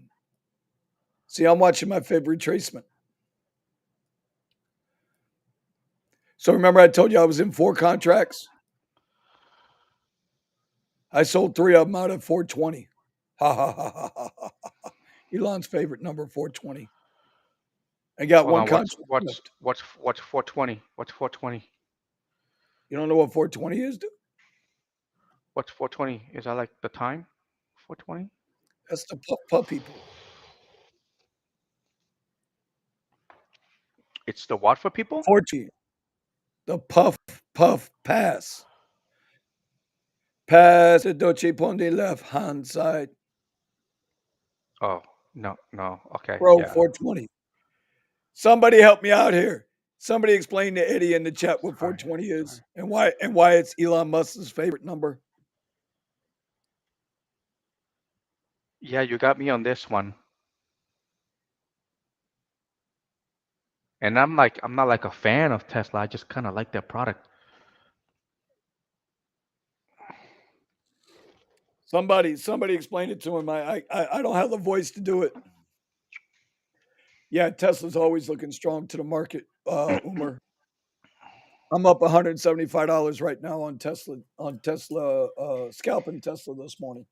[SPEAKER 2] See, I'm watching my fib retracement. So remember, I told you I was in four contracts. I sold three of them out at 420. Ha ha ha ha ha. Ha. Elon's favorite number, 420. I got
[SPEAKER 1] Hold
[SPEAKER 2] one
[SPEAKER 1] on, what's
[SPEAKER 2] contract
[SPEAKER 1] what's
[SPEAKER 2] left.
[SPEAKER 1] what's what's 420? What's 420?
[SPEAKER 2] You don't know what 420 is, dude?
[SPEAKER 1] What's 420? Is that like the time? 420?
[SPEAKER 2] That's the puff people.
[SPEAKER 1] It's the what for people?
[SPEAKER 2] 420. The puff pass. Pass the Dolce Ponte left hand side.
[SPEAKER 1] Oh, no, no. Okay,
[SPEAKER 2] Bro,
[SPEAKER 1] yeah.
[SPEAKER 2] 420. Somebody help me out here. Somebody explain to Eddie in the chat what
[SPEAKER 1] All right,
[SPEAKER 2] 420
[SPEAKER 1] all right.
[SPEAKER 2] is and why it's Elon Musk's favorite number.
[SPEAKER 1] Yeah, you got me on this one. And I'm not like a fan of Tesla. I just kind of like their product.
[SPEAKER 2] Somebody explain it to him. I don't have the voice to do it. Yeah, Tesla's always looking strong to the market, Umer. I'm up $175 right now on Tesla, scalping Tesla this morning,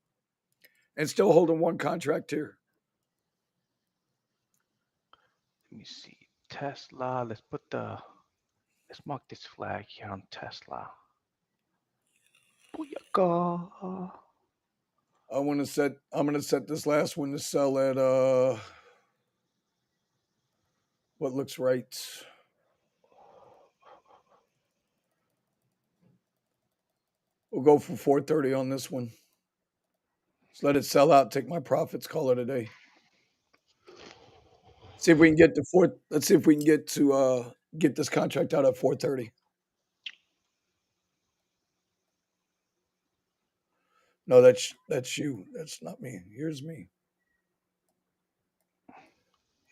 [SPEAKER 2] and still holding one contract here.
[SPEAKER 1] Let me see. Tesla. Let's put the Let's mark this flag here on Tesla. Booyaka.
[SPEAKER 2] I'm gonna set this last one to sell at what looks right. We'll go for 430 on this one. Just let it sell out, take my profits, call it a day. See if we can get to four. Let's see if we can get this contract out at 430. No, that's you. That's not me. Here's me.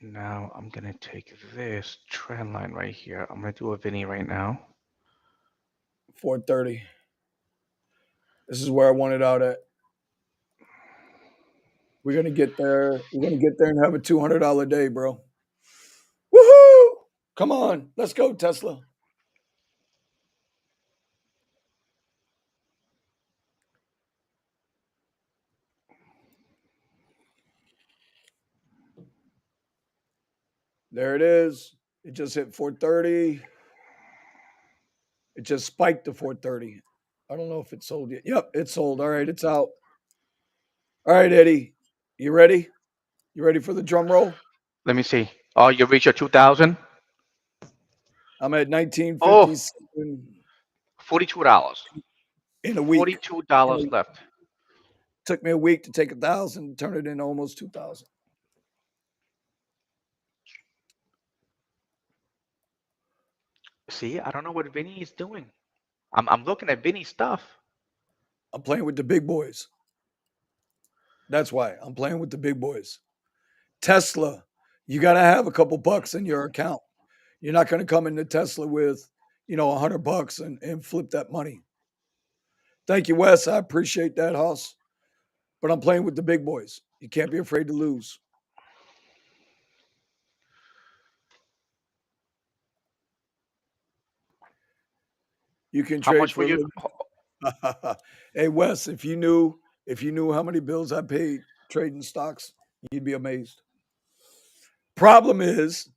[SPEAKER 1] Now I'm gonna take this trend line right here. I'm gonna do a Vinny right now.
[SPEAKER 2] 430. This is where I want it out at. We're gonna get there. We're gonna get there and have a $200 day, bro. Woohoo! Come on, let's go, Tesla. There it is. It just hit 430. It just spiked to 430. I don't know if it sold yet. Yep, it's sold. All right, it's out. All right, Eddie, you ready? You ready for the drum roll?
[SPEAKER 1] Let me see. Oh, you reached your 2,000?
[SPEAKER 2] I'm at
[SPEAKER 1] Oh,
[SPEAKER 2] 1957
[SPEAKER 1] $42.
[SPEAKER 2] in a week.
[SPEAKER 1] $42 left.
[SPEAKER 2] Took me a week to take 1,000, turn it into almost 2,000.
[SPEAKER 1] See, I don't know what Vinny is doing. I'm looking at Vinny's stuff.
[SPEAKER 2] I'm playing with the big boys. That's why I'm playing with the big boys. Tesla, you got to have a couple bucks in your account. You're not going to come into Tesla with, $100 and flip that money. Thank you, Wes. I appreciate that, Hoss. But I'm playing with the big boys. You can't be afraid to lose. You can
[SPEAKER 1] How
[SPEAKER 2] trade
[SPEAKER 1] much
[SPEAKER 2] for
[SPEAKER 1] were
[SPEAKER 2] a
[SPEAKER 1] you?
[SPEAKER 2] living. Hey, Wes, if you knew how many bills I paid trading stocks, you'd be amazed. Problem is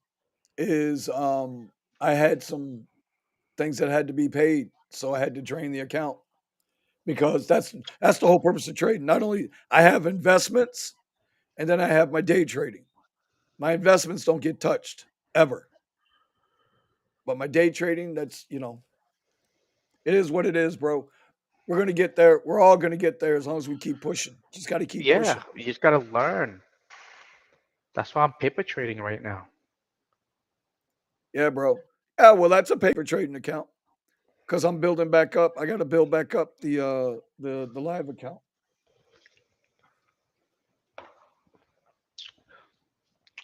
[SPEAKER 2] I had some things that had to be paid, so I had to drain the account because that's the whole purpose of trading. Not only I have investments and then I have my day trading. My investments don't get touched ever. But my day trading, it is what it is, bro. We're gonna get there. We're all gonna get there as long as we keep pushing. Just got to keep
[SPEAKER 1] Yeah,
[SPEAKER 2] pushing.
[SPEAKER 1] you just gotta learn. That's why I'm paper trading right now.
[SPEAKER 2] Yeah, bro. Yeah, well, that's a paper trading account because I'm building back up. I got to build back up the live account.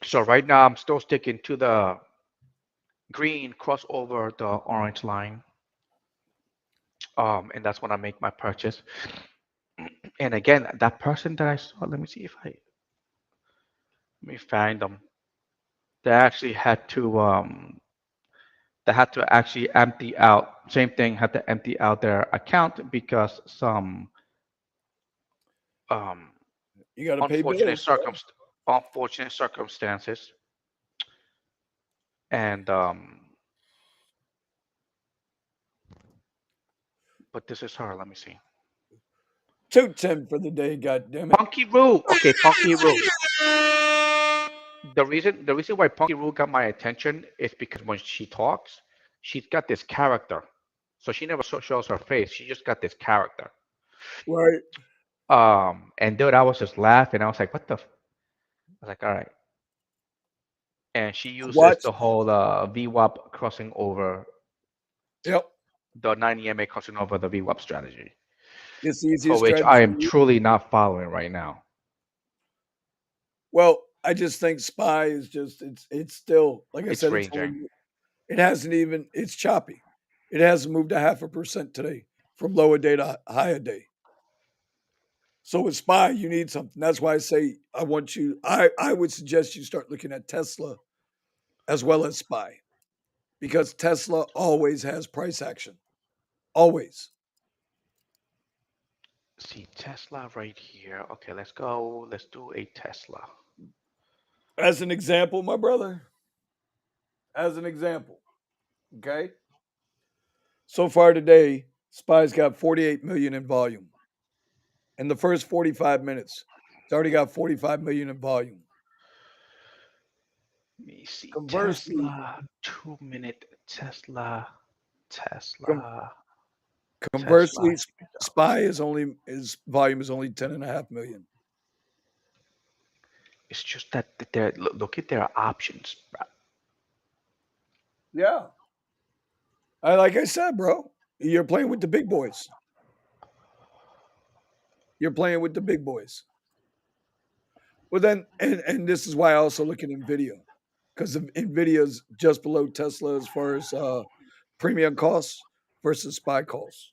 [SPEAKER 1] So right now I'm still sticking to the green cross over the orange line. And that's when I make my purchase. And again, that person that I saw, let me see if I let me find them. They actually had to they had to actually empty out. Same thing, had to empty out their account because some um,
[SPEAKER 2] You got to pay
[SPEAKER 1] unfortunate
[SPEAKER 2] bills, bro.
[SPEAKER 1] unfortunate circumstances. And but this is her. Let me see.
[SPEAKER 2] 210 for the day. God damn it.
[SPEAKER 1] Punky Roo. Okay, Punky Roo. The reason why Punky Roo got my attention is because when she talks, she's got this character. So she never shows her face. She just got this character.
[SPEAKER 2] Right.
[SPEAKER 1] And dude, I was just laughing. I was like, what the? I was like, all right. And she uses
[SPEAKER 2] Watch.
[SPEAKER 1] the whole VWAP crossing over
[SPEAKER 2] Yep.
[SPEAKER 1] the 90 MA crossing over the VWAP strategy,
[SPEAKER 2] It's the
[SPEAKER 1] for
[SPEAKER 2] easiest
[SPEAKER 1] which I
[SPEAKER 2] strategy to
[SPEAKER 1] am
[SPEAKER 2] use.
[SPEAKER 1] truly not following right now.
[SPEAKER 2] Well, I just think SPY is just it's still like I
[SPEAKER 1] It's
[SPEAKER 2] said, it's
[SPEAKER 1] ranging.
[SPEAKER 2] only it hasn't even it's choppy. It hasn't moved a 0.5% today from lower day to higher day. So with SPY, you need something. That's why I say I would suggest you start looking at Tesla as well as SPY because Tesla always has price action. Always.
[SPEAKER 1] See Tesla right here. Okay, let's go. Let's do a Tesla.
[SPEAKER 2] As an example, my brother, as an example, okay? So far today, Spy's got 48 million in volume. In the first 45 minutes, it's already got 45 million in volume.
[SPEAKER 1] Let me see.
[SPEAKER 2] Conversely,
[SPEAKER 1] Tesla, 2 minute Tesla,
[SPEAKER 2] com-
[SPEAKER 1] Tesla, Tesla.
[SPEAKER 2] conversely, Spy is only his volume is only 10.5 million.
[SPEAKER 1] It's just that look at their options, bro.
[SPEAKER 2] Yeah. I like I said, bro, you're playing with the big boys. You're playing with the big boys. Well, then, and this is why I also look at Nvidia because Nvidia's just below Tesla as far as premium costs versus Spy costs.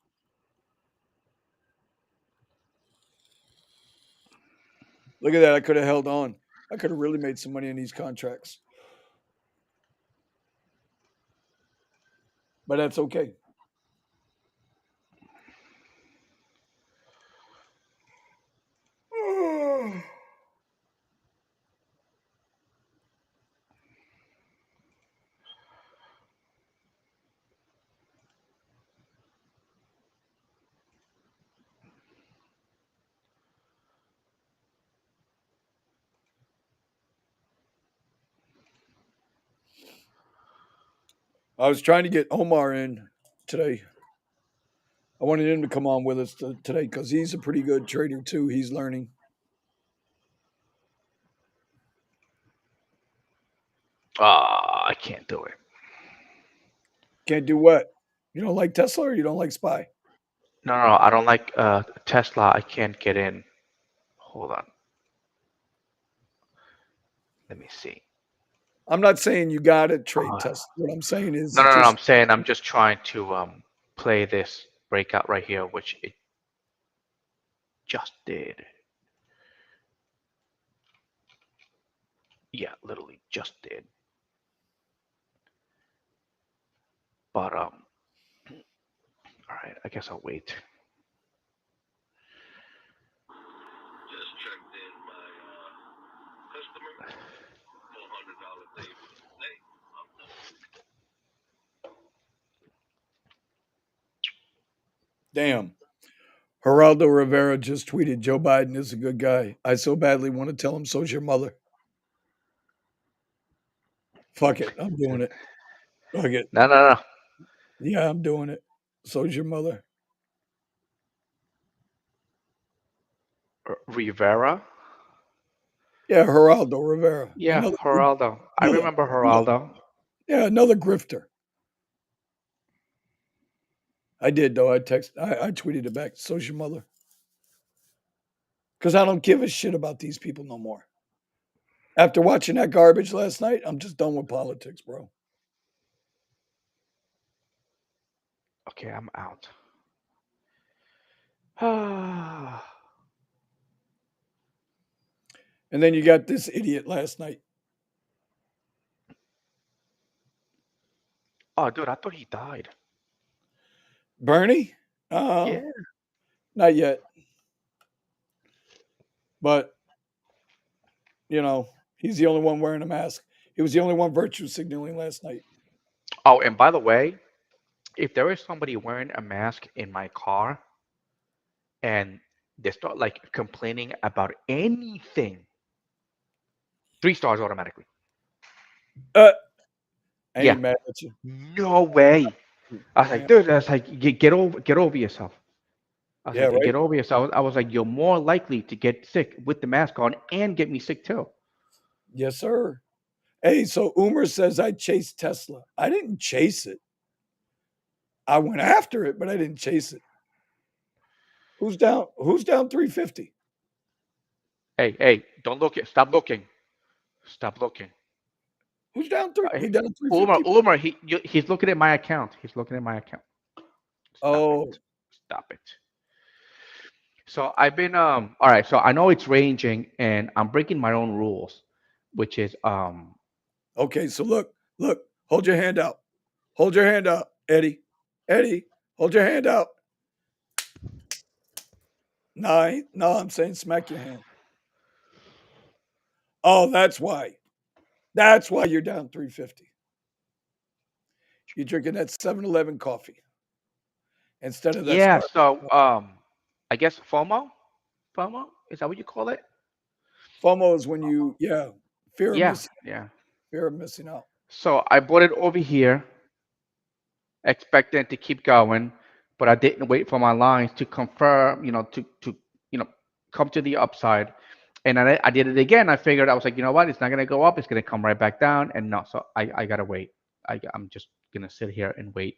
[SPEAKER 2] Look at that. I could have held on. I could have really made some money in these contracts, but that's okay. I was trying to get Omar in today. I wanted him to come on with us today because he's a pretty good trader too. He's learning.
[SPEAKER 1] I can't do it.
[SPEAKER 2] Can't do what? You don't like Tesla or you don't like Spy?
[SPEAKER 1] No, no, no, I don't like Tesla. I can't get in. Hold on. Let me see.
[SPEAKER 2] I'm not saying you got to trade
[SPEAKER 1] Uh,
[SPEAKER 2] Tesla. What I'm saying is
[SPEAKER 1] no, no, no.
[SPEAKER 2] just
[SPEAKER 1] I'm saying I'm just trying to play this breakout right here, which it just did. Yeah, literally just did. But all right. I guess I'll wait.
[SPEAKER 2] damn. Geraldo Rivera just tweeted Joe Biden is a good guy. I so badly want to tell him so's your mother. Fuck it. I'm doing it. Fuck it.
[SPEAKER 1] No, no, no.
[SPEAKER 2] Yeah, I'm doing it. So's your mother.
[SPEAKER 1] Rivera.
[SPEAKER 2] Yeah, Geraldo Rivera.
[SPEAKER 1] Yeah, Geraldo. I
[SPEAKER 2] Another,
[SPEAKER 1] remember
[SPEAKER 2] another
[SPEAKER 1] Geraldo.
[SPEAKER 2] yeah, another grifter. I did though. I tweeted it back. So's your mother. Because I don't give a shit about these people no more. After watching that garbage last night, I'm just done with politics, bro.
[SPEAKER 1] Okay, I'm out. Oh,
[SPEAKER 2] And then you got this idiot last night.
[SPEAKER 1] dude, I thought he died.
[SPEAKER 2] Bernie?
[SPEAKER 1] Yeah.
[SPEAKER 2] Not yet. But, he's the only one wearing a mask. He was the only one virtue signaling last night.
[SPEAKER 1] Oh, and by the way, if there is somebody wearing a mask in my car and they start like complaining about anything, 3 stars automatically.
[SPEAKER 2] Uh, I
[SPEAKER 1] Yeah.
[SPEAKER 2] ain't mad at you.
[SPEAKER 1] No way. I was like,
[SPEAKER 2] Yeah,
[SPEAKER 1] dude, that's like get over yourself. I was
[SPEAKER 2] yeah,
[SPEAKER 1] like,
[SPEAKER 2] right?
[SPEAKER 1] get over yourself. I was like, you're more likely to get sick with the mask on and get me sick too.
[SPEAKER 2] Yes, sir. Hey, so Umer says I chased Tesla. I didn't chase it. I went after it, but I didn't chase it. Who's down? Who's down 350?
[SPEAKER 1] Hey, hey, don't look at stop looking. Stop looking.
[SPEAKER 2] Who's down three?
[SPEAKER 1] Uh,
[SPEAKER 2] He down
[SPEAKER 1] Ulmer,
[SPEAKER 2] 350?
[SPEAKER 1] Ulmer, he's looking at my account. He's looking at my account. Stop
[SPEAKER 2] Oh,
[SPEAKER 1] it. Stop it. So I've been all right, so I know it's ranging and I'm breaking my own rules, which is
[SPEAKER 2] okay. So look, hold your hand out. Hold your hand out, Eddie. Eddie, hold your hand out. No, I'm saying smack your hand. Oh, that's why. That's why you're down 350. You're drinking that 7-Eleven coffee. instead of that
[SPEAKER 1] Yeah.
[SPEAKER 2] start.
[SPEAKER 1] So I guess FOMO. FOMO is that what you call it?
[SPEAKER 2] FOMO is when you, yeah, fear of
[SPEAKER 1] Yeah.
[SPEAKER 2] missing,
[SPEAKER 1] Yeah.
[SPEAKER 2] fear of missing out.
[SPEAKER 1] So I bought it over here, expecting to keep going, but I didn't wait for my lines to confirm, to you know, come to the upside. And I did it again. I figured I was like, you know what? It's not gonna go up. It's gonna come right back down. And no, so I gotta wait. I'm just gonna sit here and wait.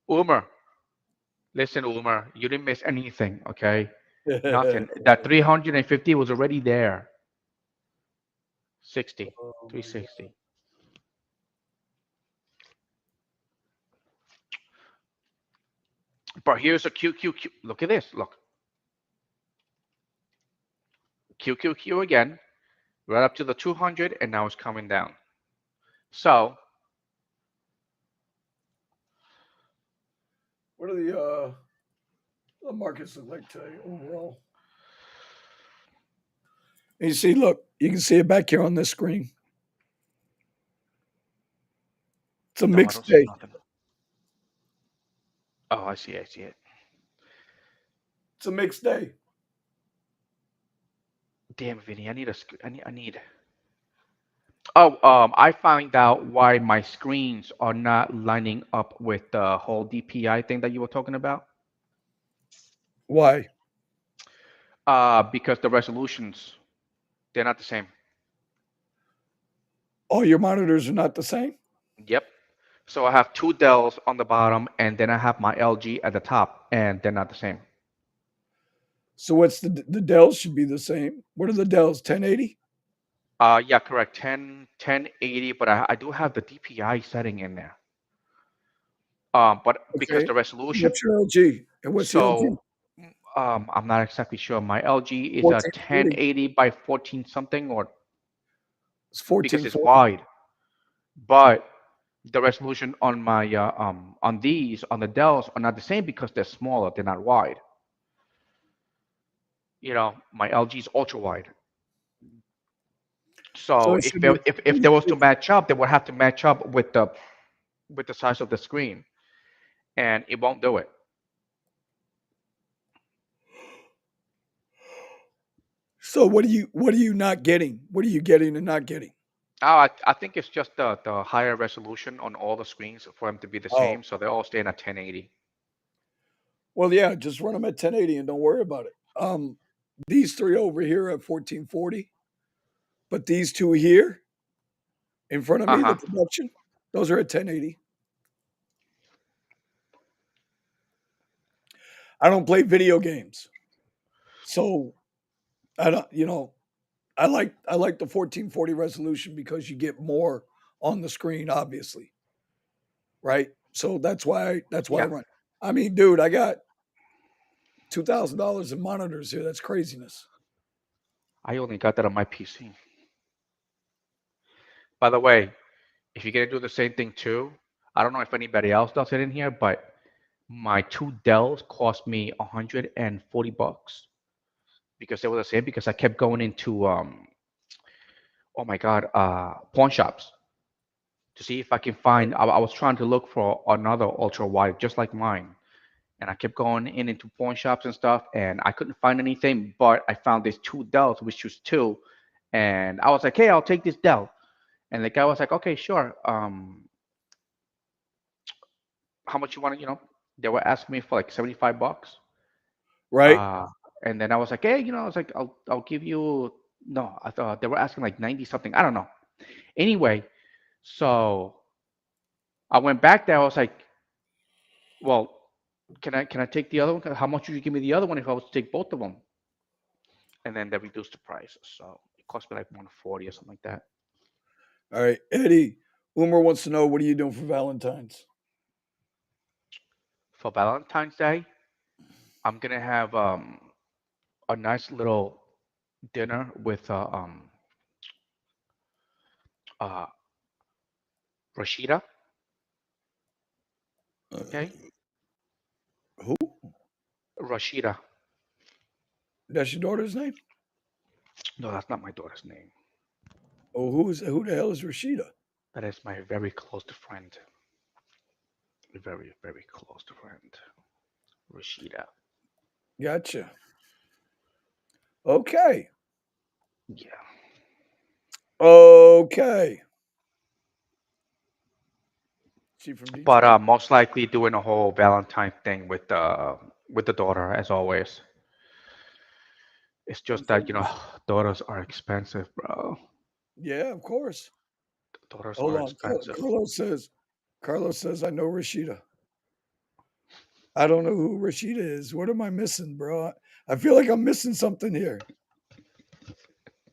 [SPEAKER 1] Umer, listen, Umer, you didn't miss anything. Okay, nothing. That 350 was already there. 60,
[SPEAKER 2] Oh my god.
[SPEAKER 1] 360. But here's a QQQ. Look at this. Look, QQQ again, right up to the 200, and now it's coming down. So
[SPEAKER 2] What are the markets look like today overall? And you see, look, you can see it back here on this screen. It's a
[SPEAKER 1] no, I
[SPEAKER 2] mixed
[SPEAKER 1] don't see
[SPEAKER 2] day.
[SPEAKER 1] nothing. Oh, I see. I see it.
[SPEAKER 2] It's a mixed day.
[SPEAKER 1] Damn, Vinny, I need a. I need. Oh, I found out why my screens are not lining up with the whole DPI thing that you were talking about.
[SPEAKER 2] Why?
[SPEAKER 1] Because the resolutions, they're not the same.
[SPEAKER 2] All your monitors are not the same.
[SPEAKER 1] Yep. So I have two Dells on the bottom, and then I have my LG at the top, and they're not the same.
[SPEAKER 2] So what's the Dells should be the same. What are the Dells? 1080?
[SPEAKER 1] Yeah, correct. 1080, but I do have the DPI setting in there. But because
[SPEAKER 2] Okay.
[SPEAKER 1] the resolution,
[SPEAKER 2] What's your LG? And what's the LG?
[SPEAKER 1] so I'm not exactly sure. My LG is a
[SPEAKER 2] 1440.
[SPEAKER 1] 1080 by 14 something, or
[SPEAKER 2] It's
[SPEAKER 1] because it's
[SPEAKER 2] 1440.
[SPEAKER 1] wide. But the resolution on my on these on the Dells are not the same because they're smaller. They're not wide. My LG is ultra wide.
[SPEAKER 2] So
[SPEAKER 1] So
[SPEAKER 2] it
[SPEAKER 1] if
[SPEAKER 2] should be
[SPEAKER 1] it- if they was to
[SPEAKER 2] 40.
[SPEAKER 1] match up, they would have to match up with the size of the screen, and it won't do it.
[SPEAKER 2] So what are you not getting? What are you getting and not getting?
[SPEAKER 1] I think it's just the higher resolution on all the screens for them to be the
[SPEAKER 2] Oh,
[SPEAKER 1] same, so they're all staying at 1080.
[SPEAKER 2] well, yeah, just run them at 1080 and don't worry about it. These three over here at 1440, but these two here in front of
[SPEAKER 1] Uh
[SPEAKER 2] me, the
[SPEAKER 1] huh.
[SPEAKER 2] production, those are at 1080. I don't play video games, so I don't. I like the 1440 resolution because you get more on the screen, obviously, right? So that's why I
[SPEAKER 1] Yeah,
[SPEAKER 2] run. I mean, dude, I got $2,000 in monitors here. That's craziness.
[SPEAKER 1] I only got that on my PC. By the way, if you're gonna do the same thing too, I don't know if anybody else does it in here, but my two Dells cost me $140 because they were the same. Because I kept going into oh my god, pawn shops to see if I can find. I was trying to look for another ultra wide just like mine, and I kept going in into pawn shops and stuff, and I couldn't find anything. But I found these two Dells, which was two, and I was like, "Hey, I'll take this Dell." And the guy was like, "Okay, sure. How much you want to?" They were asking me for like $75.
[SPEAKER 2] Right?
[SPEAKER 1] Uh, and then I was like, "Hey, I was like, I'll give you." No, I thought they were asking like 90 something. I don't know. Anyway, so I went back there. I was like, "Well, can I take the other one? How much would you give me the other one if I was to take both of them?" And then they reduced the price. So it cost me like 140 or something like that.
[SPEAKER 2] All right, Eddie. Umer wants to know what are you doing for Valentine's?
[SPEAKER 1] For Valentine's Day, I'm gonna have a nice little dinner with uh Rashida.
[SPEAKER 2] Uh,
[SPEAKER 1] Okay,
[SPEAKER 2] who?
[SPEAKER 1] Rashida.
[SPEAKER 2] That's your daughter's name?
[SPEAKER 1] No, that's not my daughter's name.
[SPEAKER 2] Oh, who the hell is Rashida?
[SPEAKER 1] That is my very close friend. Very, very close friend. Rashida.
[SPEAKER 2] Gotcha. Okay.
[SPEAKER 1] Yeah.
[SPEAKER 2] Okay. She from
[SPEAKER 1] But
[SPEAKER 2] Detroit?
[SPEAKER 1] most likely doing a whole Valentine thing with the daughter as always. It's
[SPEAKER 2] Of
[SPEAKER 1] just that,
[SPEAKER 2] course.
[SPEAKER 1] daughters are expensive, bro.
[SPEAKER 2] Yeah, of course.
[SPEAKER 1] Daughters
[SPEAKER 2] Hold
[SPEAKER 1] are
[SPEAKER 2] on.
[SPEAKER 1] expensive.
[SPEAKER 2] Carlos says, I know Rashida. I don't know who Rashida is. What am I missing, bro? I feel like I'm missing something here.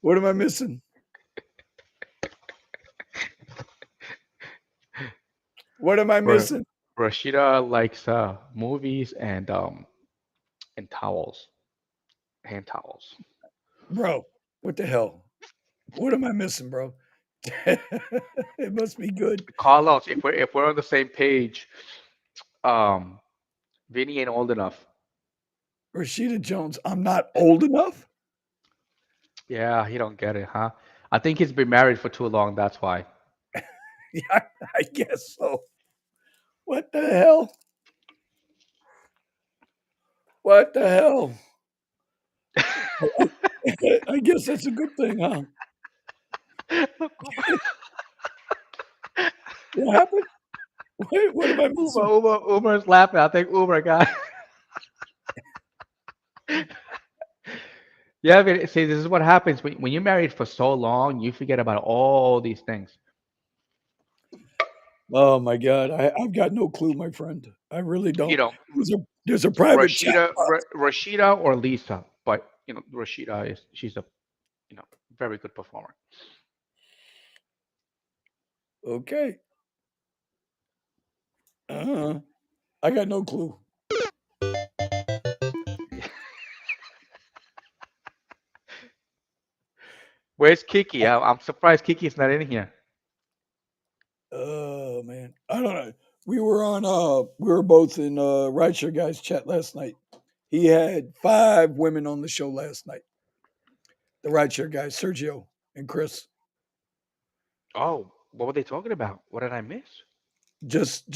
[SPEAKER 2] What am I missing? What am I
[SPEAKER 1] Ra-
[SPEAKER 2] missing?
[SPEAKER 1] Rashida likes movies and towels, hand towels.
[SPEAKER 2] Bro, what the hell? What am I missing, bro? It must be good.
[SPEAKER 1] Carlos, if we're on the same page, um, Vinny ain't old enough.
[SPEAKER 2] Rashida Jones, I'm not old enough?
[SPEAKER 1] Yeah, he don't get it, huh? I think he's been married for too long. That's why.
[SPEAKER 2] Yeah, I guess so. What the hell? What the hell? I guess that's a good thing, huh? What happened? What am I missing?
[SPEAKER 1] Uber's laughing. I think Uber got. Yeah, but see, this is what happens when you're married for so long, you forget about all these things.
[SPEAKER 2] Oh my god, I've got no clue, my friend. I really
[SPEAKER 1] You
[SPEAKER 2] don't.
[SPEAKER 1] know,
[SPEAKER 2] There's a private chat box.
[SPEAKER 1] Rashida or Lisa, but Rashida she's a very good performer.
[SPEAKER 2] Okay. Uh, I got no clue.
[SPEAKER 1] Where's Kiki? I'm surprised Kiki's not in here.
[SPEAKER 2] Oh man, I don't know. We were both in Rideshare guys chat last night. He had 5 women on the show last night. The Rideshare guys, Sergio and Chris.
[SPEAKER 1] Oh, what were they talking about? What did I miss?
[SPEAKER 2] Just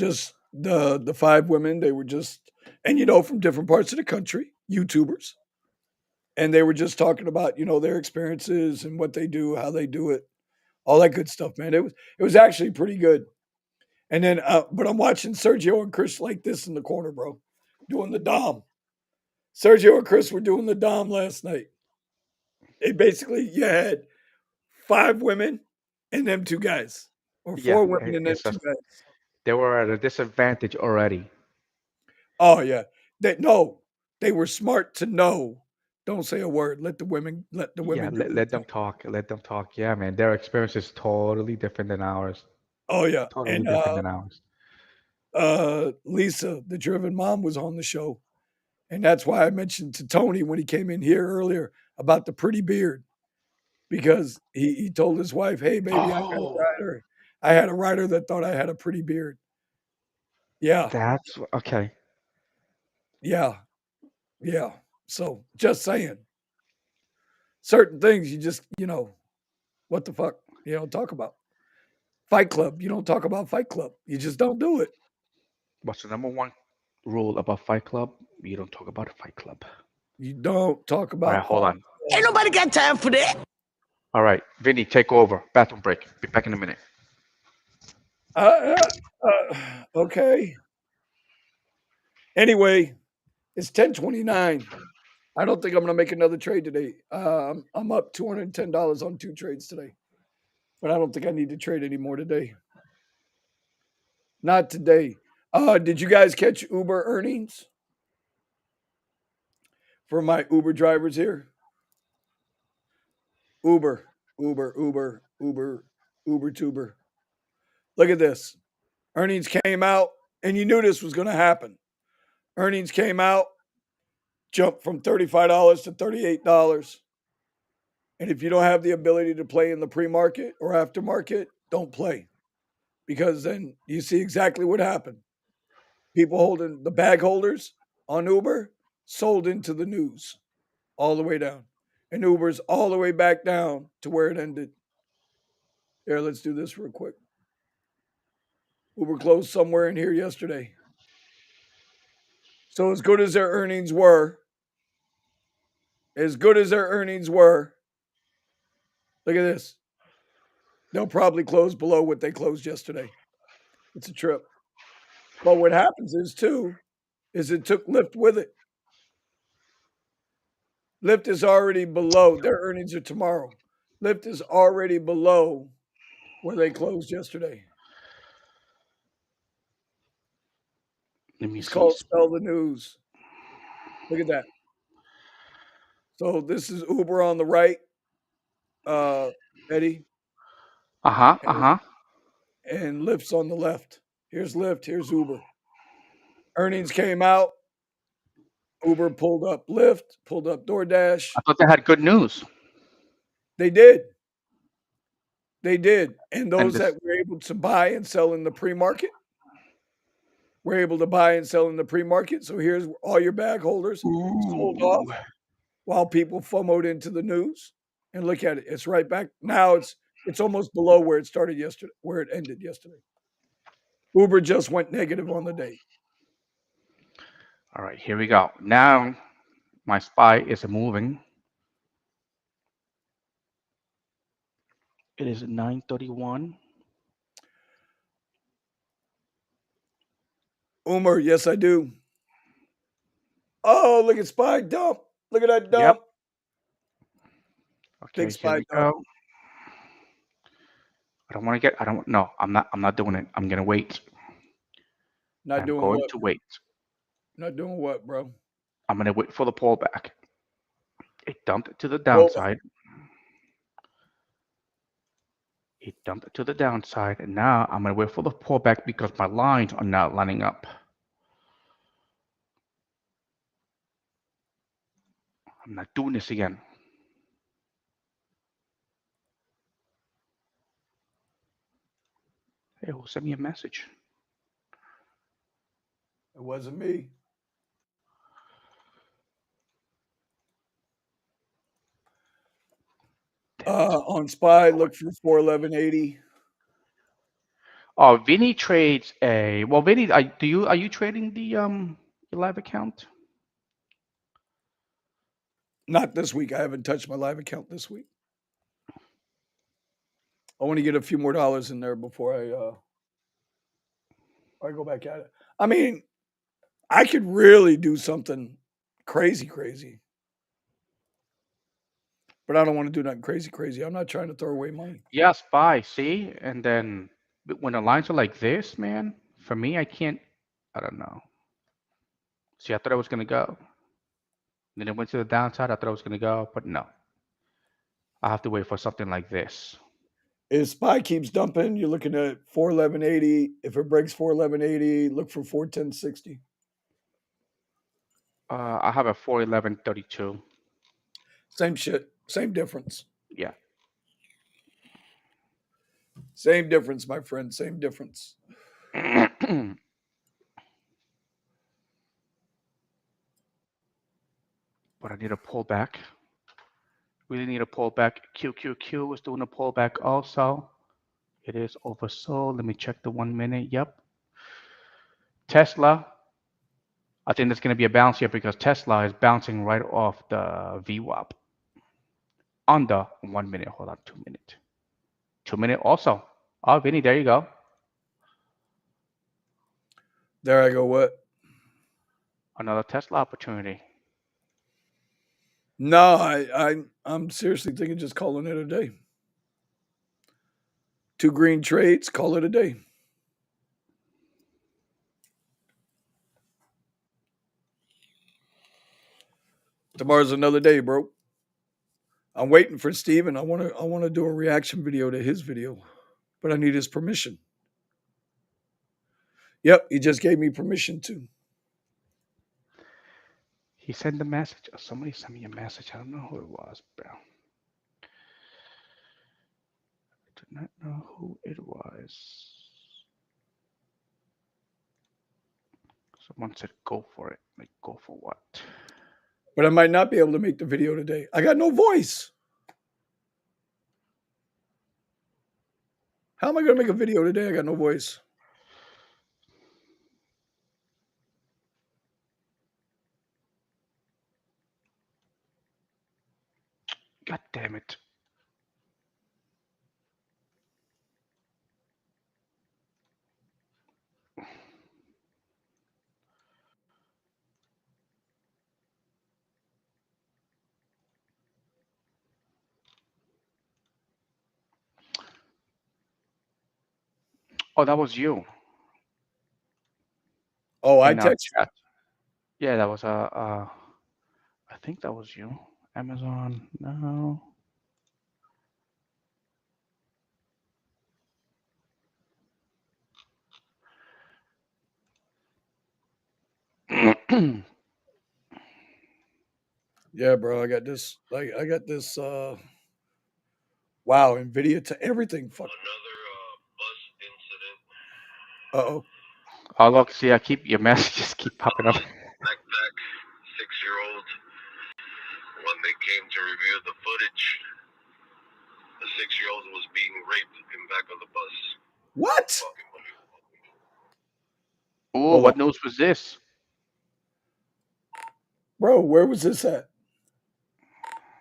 [SPEAKER 2] the 5 women. They were just, and from different parts of the country, YouTubers, and they were just talking about their experiences and what they do, how they do it, all that good stuff, man. It was actually pretty good. And then, but I'm watching Sergio and Chris like this in the corner, bro, doing the dom. Sergio and Chris were doing the dom last night. It basically, you had 5 women and them 2 guys, or
[SPEAKER 1] Yeah,
[SPEAKER 2] 4 women and them
[SPEAKER 1] it's
[SPEAKER 2] two
[SPEAKER 1] just
[SPEAKER 2] guys.
[SPEAKER 1] they were at a disadvantage already.
[SPEAKER 2] Oh yeah, no, they were smart to know. Don't say a word. Let the women
[SPEAKER 1] Yeah,
[SPEAKER 2] do their
[SPEAKER 1] let them
[SPEAKER 2] thing.
[SPEAKER 1] talk. Let them talk. Yeah, man, their experience is totally different than ours.
[SPEAKER 2] Oh yeah,
[SPEAKER 1] Totally
[SPEAKER 2] and
[SPEAKER 1] different than ours.
[SPEAKER 2] Lisa, the driven mom, was on the show, and that's why I mentioned to Tony when he came in here earlier about the pretty beard because he told his wife, "Hey, baby, I got a
[SPEAKER 1] Oh,
[SPEAKER 2] rider. I had a rider that thought I had a pretty beard." Yeah,
[SPEAKER 1] that's okay.
[SPEAKER 2] yeah, yeah. So just saying, certain things you just what the fuck you don't talk about. Fight Club, you don't talk about Fight Club. You just don't do it.
[SPEAKER 1] What's the number one rule about Fight Club? You don't talk about a Fight Club.
[SPEAKER 2] You don't talk
[SPEAKER 1] All right,
[SPEAKER 2] about
[SPEAKER 1] hold
[SPEAKER 2] Fight
[SPEAKER 1] on.
[SPEAKER 3] Ain't
[SPEAKER 2] Club.
[SPEAKER 3] nobody got time for that.
[SPEAKER 1] All right, Vinny, take over. Bathroom break. Be back in a minute.
[SPEAKER 2] Okay. Anyway, it's 10:29. I don't think I'm going to make another trade today. I'm up $210 on 2 trades today, but I don't think I need to trade anymore today. Not today. Did you guys catch Uber earnings for my Uber drivers here? Uber, Uber, Uber, Uber, Uber Tuber. Look at this. Earnings came out, and you knew this was going to happen. Earnings came out, jumped from $35 to $38. And if you don't have the ability to play in the pre-market or aftermarket, don't play because then you see exactly what happened. People holding the bag holders on Uber sold into the news all the way down. And Uber's all the way back down to where it ended. Here, let's do this real quick. Uber closed somewhere in here yesterday. So as good as their earnings were, as good as their earnings were, look at this. They'll probably close below what they closed yesterday. It's a trip. But what happens is too, is it took Lyft with it. Lyft is already below. Their earnings are tomorrow. Lyft is already below where they closed yesterday.
[SPEAKER 1] Let me
[SPEAKER 2] It's
[SPEAKER 1] see.
[SPEAKER 2] called Sell the News. Look at that. So this is Uber on the right, uh, Eddie,
[SPEAKER 1] Uh huh. Uh
[SPEAKER 2] and,
[SPEAKER 1] huh.
[SPEAKER 2] and Lyft's on the left. Here's Lyft. Here's Uber. Earnings came out. Uber pulled up Lyft, pulled up DoorDash.
[SPEAKER 1] I thought they had good news.
[SPEAKER 2] They did. They did. And
[SPEAKER 1] And
[SPEAKER 2] those
[SPEAKER 1] this.
[SPEAKER 2] that were able to buy and sell in the pre-market were able to buy and sell in the pre-market. So here's all your bag holders sold off
[SPEAKER 1] Ooh.
[SPEAKER 2] while people FOMO'd into the news. And look at it. It's right back. Now it's almost below where it started yesterday, where it ended yesterday. Uber just went negative on the day.
[SPEAKER 1] All right, here we go. Now my spy is moving. It is 9:31.
[SPEAKER 2] Uber, yes, I do. Oh, look at Spy Dump. Look at that
[SPEAKER 1] Yep.
[SPEAKER 2] dump.
[SPEAKER 1] Okay,
[SPEAKER 2] Big
[SPEAKER 1] here
[SPEAKER 2] Spy
[SPEAKER 1] we
[SPEAKER 2] Dump.
[SPEAKER 1] go. I don't want to get. I don't. No, I'm not. I'm not doing it. I'm gonna wait.
[SPEAKER 2] Not
[SPEAKER 1] I'm
[SPEAKER 2] doing
[SPEAKER 1] going
[SPEAKER 2] what?
[SPEAKER 1] to wait.
[SPEAKER 2] Not doing what, bro?
[SPEAKER 1] I'm gonna wait for the pullback. It dumped to the
[SPEAKER 2] Pull
[SPEAKER 1] downside. It dumped to the downside, and now I'm gonna wait for the pullback because my lines are not lining up. I'm not doing this again. Hey, who sent me a message?
[SPEAKER 2] It wasn't me.
[SPEAKER 1] Damn it.
[SPEAKER 2] On Spy, look for 411.80.
[SPEAKER 1] Oh, Vinny trades a. Well, Vinny, are you trading the your live account?
[SPEAKER 2] Not this week. I haven't touched my live account this week. I want to get a few more dollars in there before I go back at it. I mean, I could really do something crazy, crazy, but I don't want to do nothing crazy, crazy. I'm not trying to throw away money.
[SPEAKER 1] Yeah, spy. See, and then when the lines are like this, man, for me, I can't. I don't know. See, I thought I was gonna go. Then it went to the downside. I thought I was gonna go, but no. I have to wait for something like this.
[SPEAKER 2] If Spy keeps dumping, you're looking at 411.80. If it breaks 411.80, look for 410.60.
[SPEAKER 1] I have a 411.32.
[SPEAKER 2] Same shit, same difference.
[SPEAKER 1] Yeah.
[SPEAKER 2] Same difference, my friend. Same difference.
[SPEAKER 1] But I need a pullback. Really need a pullback. QQQ is doing a pullback also. It is oversold. Let me check the 1 minute. Yep. Tesla. I think there's going to be a bounce here because Tesla is bouncing right off the VWAP on the 1 minute. Hold on, 2 minute. 2 minute also. Oh, Vinny, there you go.
[SPEAKER 2] There I go. What?
[SPEAKER 1] Another Tesla opportunity.
[SPEAKER 2] No, I'm seriously thinking just calling it a day. Two green trades, call it a day. Tomorrow's another day, bro. I'm waiting for Steven. I want to do a reaction video to his video, but I need his permission. Yep, he just gave me permission to.
[SPEAKER 1] He sent a message. Somebody sent me a message. I don't know who it was, bro. I do not know who it was. Someone said go for it. Like, go for what?
[SPEAKER 2] But I might not be able to make the video today. I got no voice. How am I going to make a video today? I got no voice.
[SPEAKER 1] God damn it. Oh, that was you
[SPEAKER 2] Oh, I
[SPEAKER 1] in our
[SPEAKER 2] text you.
[SPEAKER 1] chat. Yeah, that was I think that was you. Amazon. No.
[SPEAKER 2] Yeah, bro. I got this. Like, I got this. Wow, Nvidia to everything. Fuck. Another bus incident. Uh oh.
[SPEAKER 1] Oh, look, see, I keep your messages keep popping up.
[SPEAKER 2] Backpack 6-year-old. When they came to review the footage, the 6-year-old was being raped in back of the bus. What?
[SPEAKER 1] Oh,
[SPEAKER 2] Hold on,
[SPEAKER 1] what news was this?
[SPEAKER 2] bro. Where was this at?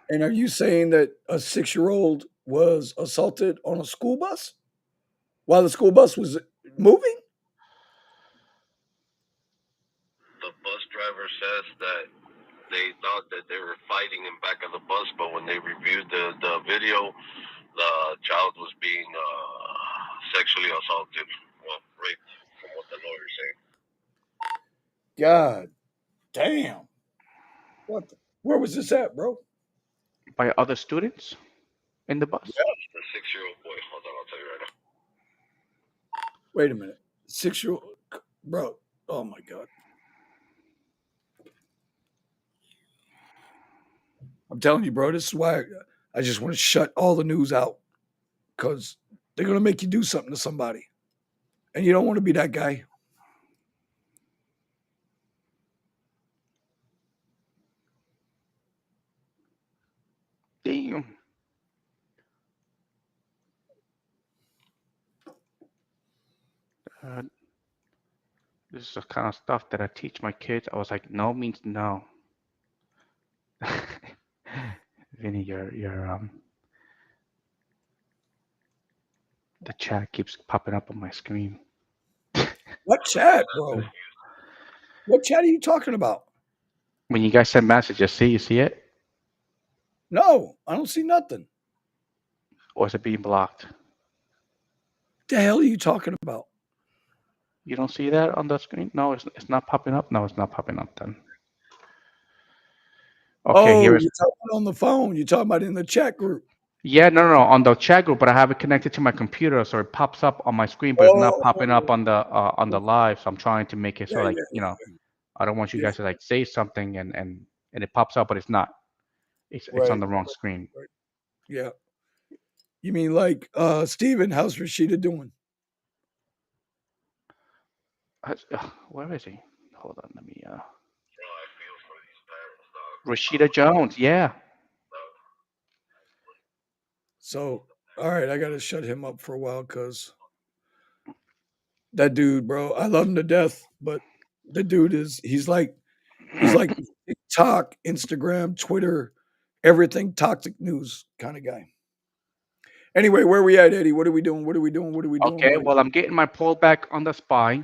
[SPEAKER 2] And are you saying that a 6-year-old was assaulted on a school bus while the school bus was moving? The bus driver says that they thought that they were fighting in back of the bus, but when they reviewed the video, the child was being sexually assaulted, well, raped, from what the lawyer's saying. God damn! What? Where was this at, bro?
[SPEAKER 1] By other students in the
[SPEAKER 2] Yeah,
[SPEAKER 1] bus?
[SPEAKER 2] the 6-year-old boy. Hold on, I'll tell you right now. Wait a minute, 6-year-old, bro. Oh my god! I'm telling you, bro. This is why I just want to shut all the news out because they're gonna make you do something to somebody, and you don't want to be that guy.
[SPEAKER 1] Damn. Uh, this is the kind of stuff that I teach my kids. I was like, no means no. Vinny, the chat keeps popping up on my screen.
[SPEAKER 2] What chat, bro? What chat are you talking about?
[SPEAKER 1] When you guys send messages, see, you see it?
[SPEAKER 2] No, I don't see nothing.
[SPEAKER 1] Or is it being blocked?
[SPEAKER 2] The hell are you talking about?
[SPEAKER 1] You don't see that on the screen? No, it's not popping up. No, it's not popping up then. Okay,
[SPEAKER 2] Oh,
[SPEAKER 1] here is.
[SPEAKER 2] you're talking on the phone. You're talking about in the chat group.
[SPEAKER 1] Yeah, no, no, no, on the chat group, but I have it connected to my computer, so it pops up on my screen, but it's not popping up
[SPEAKER 2] Oh,
[SPEAKER 1] on the live. So I'm trying to make it
[SPEAKER 2] yeah,
[SPEAKER 1] so like,
[SPEAKER 2] yeah,
[SPEAKER 1] I don't want you
[SPEAKER 2] yeah.
[SPEAKER 1] guys to like say something and it pops up, but it's not. It's on
[SPEAKER 2] Right,
[SPEAKER 1] the wrong screen.
[SPEAKER 2] right. Yeah. You mean like Steven, how's Rashida doing?
[SPEAKER 1] Where is he? Hold on, let me. Rashida Jones, yeah.
[SPEAKER 2] So, all right, I got to shut him up for a while because that dude, bro, I love him to death, but the dude he's like TikTok, Instagram, Twitter, everything toxic news kind of guy. Anyway, where we at, Eddie? What are we doing? What are we doing? What are we doing,
[SPEAKER 1] Okay,
[SPEAKER 2] buddy?
[SPEAKER 1] well, I'm getting my pull back on the spy.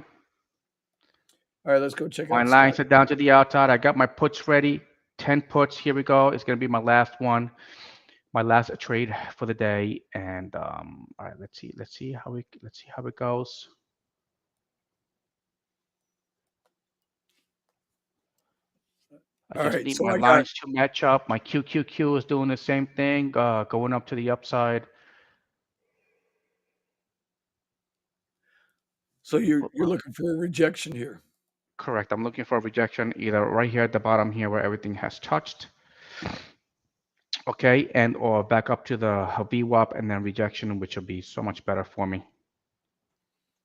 [SPEAKER 2] All right, let's go check
[SPEAKER 1] My
[SPEAKER 2] out Spy.
[SPEAKER 1] lines are down to the outside. I got my puts ready. 10 puts. Here we go. It's gonna be my last one, my last trade for the day. And all right, let's see how it goes. I
[SPEAKER 2] All
[SPEAKER 1] just
[SPEAKER 2] right,
[SPEAKER 1] need
[SPEAKER 2] so
[SPEAKER 1] my
[SPEAKER 2] I got
[SPEAKER 1] lines to match up. My QQQ is doing the same thing, going up to the upside.
[SPEAKER 2] so you're looking for a rejection here.
[SPEAKER 1] Correct. I'm looking for a rejection either right here at the bottom here where everything has touched. Okay, and or back up to the VWAP and then rejection, which will be so much better for me.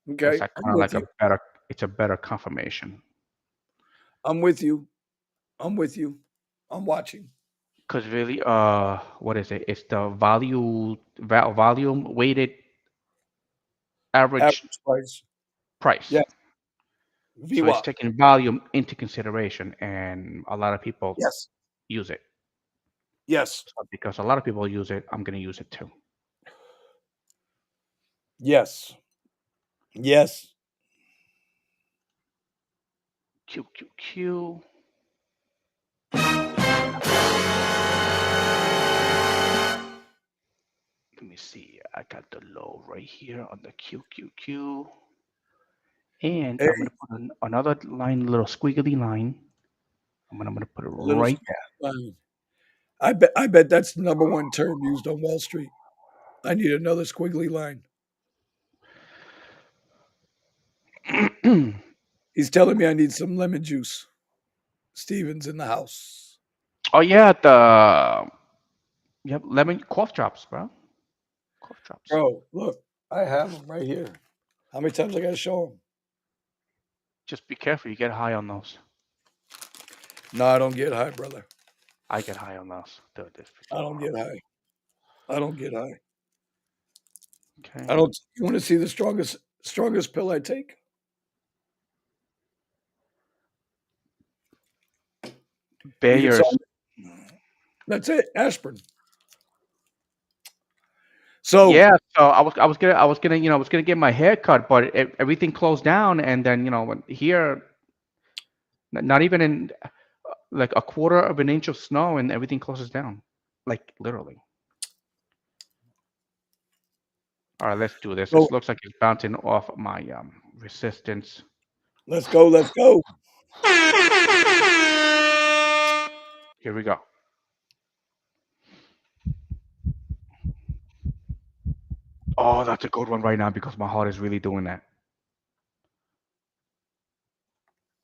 [SPEAKER 1] That's
[SPEAKER 2] Okay,
[SPEAKER 1] like
[SPEAKER 2] I'm
[SPEAKER 1] kind of
[SPEAKER 2] with
[SPEAKER 1] like
[SPEAKER 2] you.
[SPEAKER 1] it's a better confirmation.
[SPEAKER 2] I'm with you. I'm with you. I'm watching.
[SPEAKER 1] Because really, what is it? It's the volume weighted average
[SPEAKER 2] Average price.
[SPEAKER 1] price.
[SPEAKER 2] Yes.
[SPEAKER 1] So it's
[SPEAKER 2] VWAP.
[SPEAKER 1] taking volume into consideration, and a lot of people
[SPEAKER 2] Yes.
[SPEAKER 1] use it.
[SPEAKER 2] Yes.
[SPEAKER 1] So because a lot of people use it, I'm gonna use it too.
[SPEAKER 2] Yes. Yes.
[SPEAKER 1] Q Q Q. Let me see. I got the low right here on the Q Q Q, and
[SPEAKER 2] Hey,
[SPEAKER 1] I'm gonna put another line, little squiggly line. I'm gonna put it
[SPEAKER 2] little
[SPEAKER 1] right
[SPEAKER 2] line. I bet that's the number one term used on Wall Street. I need another squiggly line.
[SPEAKER 1] there.
[SPEAKER 2] He's telling me I need some lemon juice. Steven's in the house.
[SPEAKER 1] Oh yeah, the yep, lemon cough drops, bro. Cough drops.
[SPEAKER 2] Bro, look, I have them right here. How many times I got to show them?
[SPEAKER 1] Just be careful. You get high on those.
[SPEAKER 2] No, I don't get high, brother.
[SPEAKER 1] I get high on those. Dude, this
[SPEAKER 2] I
[SPEAKER 1] freaking
[SPEAKER 2] don't get
[SPEAKER 1] horrible.
[SPEAKER 2] high. I don't get high. I
[SPEAKER 1] Okay.
[SPEAKER 2] don't. You want to see the strongest pill I take? You can
[SPEAKER 1] Bayers.
[SPEAKER 2] solve. That's it. Aspirin. So,
[SPEAKER 1] Yeah. So I was gonna get my hair cut, but everything closed down, and then here, not even in like a quarter of an inch of snow, and everything closes down, like literally. All right, let's do this.
[SPEAKER 2] so
[SPEAKER 1] This looks like it's bouncing off my resistance.
[SPEAKER 2] let's go. Let's go.
[SPEAKER 1] Here we go. Oh, that's a good one right now because my heart is really doing that.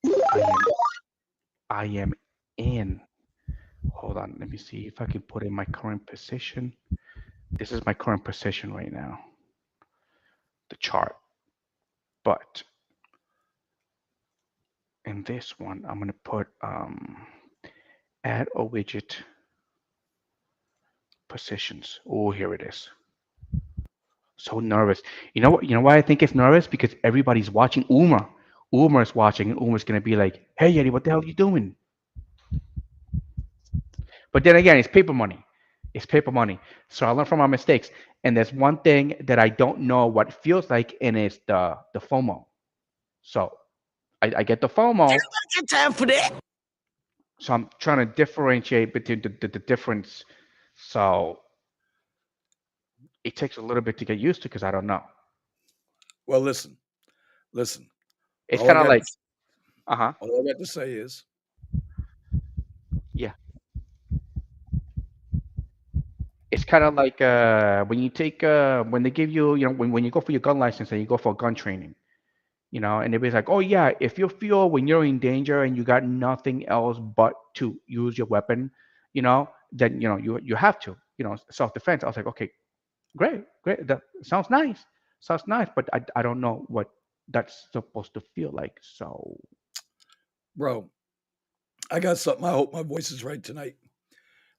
[SPEAKER 1] I am I am in. Hold on, let me see if I can put in my current position. This is my current position right now, the chart. But in this one, I'm gonna put add a widget positions. Oh, here it is. So nervous. You know what? You know why I think it's nervous? Because everybody's watching Uma. Uma is watching, and Uma's gonna be like, "Hey, Eddie, what the hell are you doing?" But then again, it's paper money. It's paper money. So I learn from my mistakes. And there's one thing that I don't know what it feels like, and it's the FOMO. So I get the FOMO.
[SPEAKER 3] Got time for that.
[SPEAKER 1] So I'm trying to differentiate between the difference. So it takes a little bit to get used to because I don't know.
[SPEAKER 2] Well, listen, listen.
[SPEAKER 1] It's
[SPEAKER 2] All I
[SPEAKER 1] kind of
[SPEAKER 2] got,
[SPEAKER 1] like, uh-huh,
[SPEAKER 2] all I got to say is,
[SPEAKER 1] yeah. It's kind of like when you take when they give you, when you go for your gun license and you go for gun training, and everybody's like, oh yeah, if you feel when you're in danger and you got nothing else but to use your weapon, then you have to, self-defense. I was like, okay, great, great, that sounds nice, but I don't know what that's supposed to feel like. So
[SPEAKER 2] bro, I got something. I hope my voice is right tonight.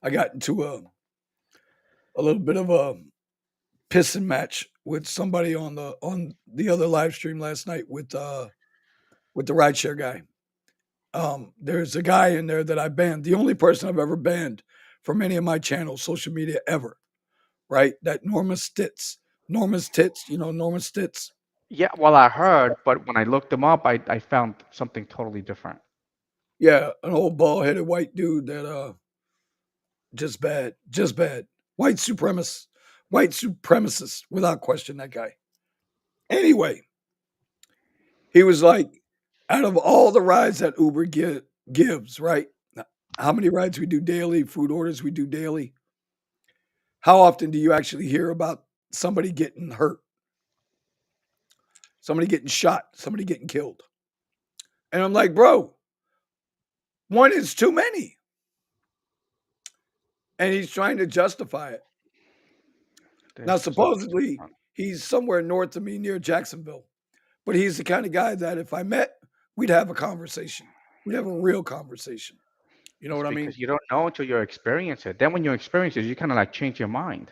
[SPEAKER 2] I got into a little bit of a pissing match with somebody on the other live stream last night with the rideshare guy. There's a guy in there that I banned, the only person I've ever banned from any of my channels, social media ever, right? That Norma's tits, Norma Stitz.
[SPEAKER 1] yeah, well, I heard, but when I looked them up, I found something totally different.
[SPEAKER 2] Yeah, an old bald headed white dude that just bad. White supremacist, white supremacist, without question, that guy. Anyway, he was like, out of all the rides that Uber gives, right? How many rides we do daily, food orders we do daily? How often do you actually hear about somebody getting hurt, somebody getting shot, somebody getting killed? And I'm like, bro, one is too many. And he's trying to justify it. Now,
[SPEAKER 1] This is also
[SPEAKER 2] supposedly, he's somewhere north of me near Jacksonville, but he's the kind of guy that if I met, we'd have a conversation. We'd have a real conversation. You know
[SPEAKER 1] It's
[SPEAKER 2] what I mean?
[SPEAKER 1] because you don't know until you experience it. Then when you experience it, you kind of like change your mind.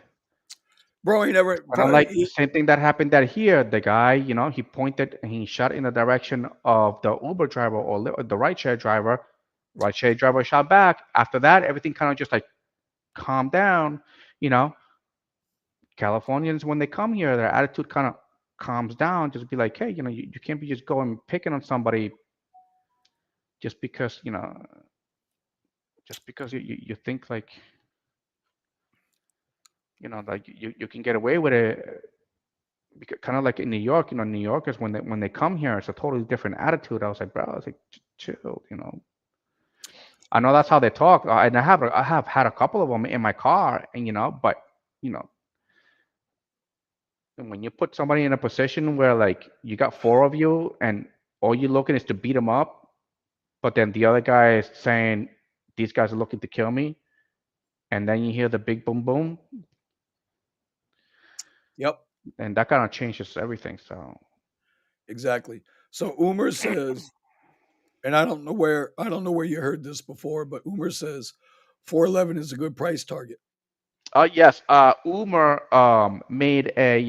[SPEAKER 2] Bro, he never,
[SPEAKER 1] Kind of
[SPEAKER 2] bro,
[SPEAKER 1] like the same thing that happened that here. The guy, he pointed and he shot in the direction of the Uber driver or the rideshare driver. Rideshare driver shot back. After that, everything kind of just like calm down. You know, Californians when they come here, their attitude kind of calms down. Just be like, hey, you can't be just going picking on somebody just because just because you think like like you can get away with it. Kind of like in New York, New Yorkers when they come here, it's a totally different attitude. I was like, bro, I was like, chill. I know that's how they talk, and I have had a couple of them in my car, and but you know, and when you put somebody in a position where like you got four of you, and all you're looking is to beat them up, but then the other guy is saying these guys are looking to kill me, and then you hear the big boom boom,
[SPEAKER 2] Yep,
[SPEAKER 1] and that kind of changes everything. So
[SPEAKER 2] exactly. So Umer says, and I don't know where you heard this before, but Umer says 411 is a good price target.
[SPEAKER 1] yes, Umer made a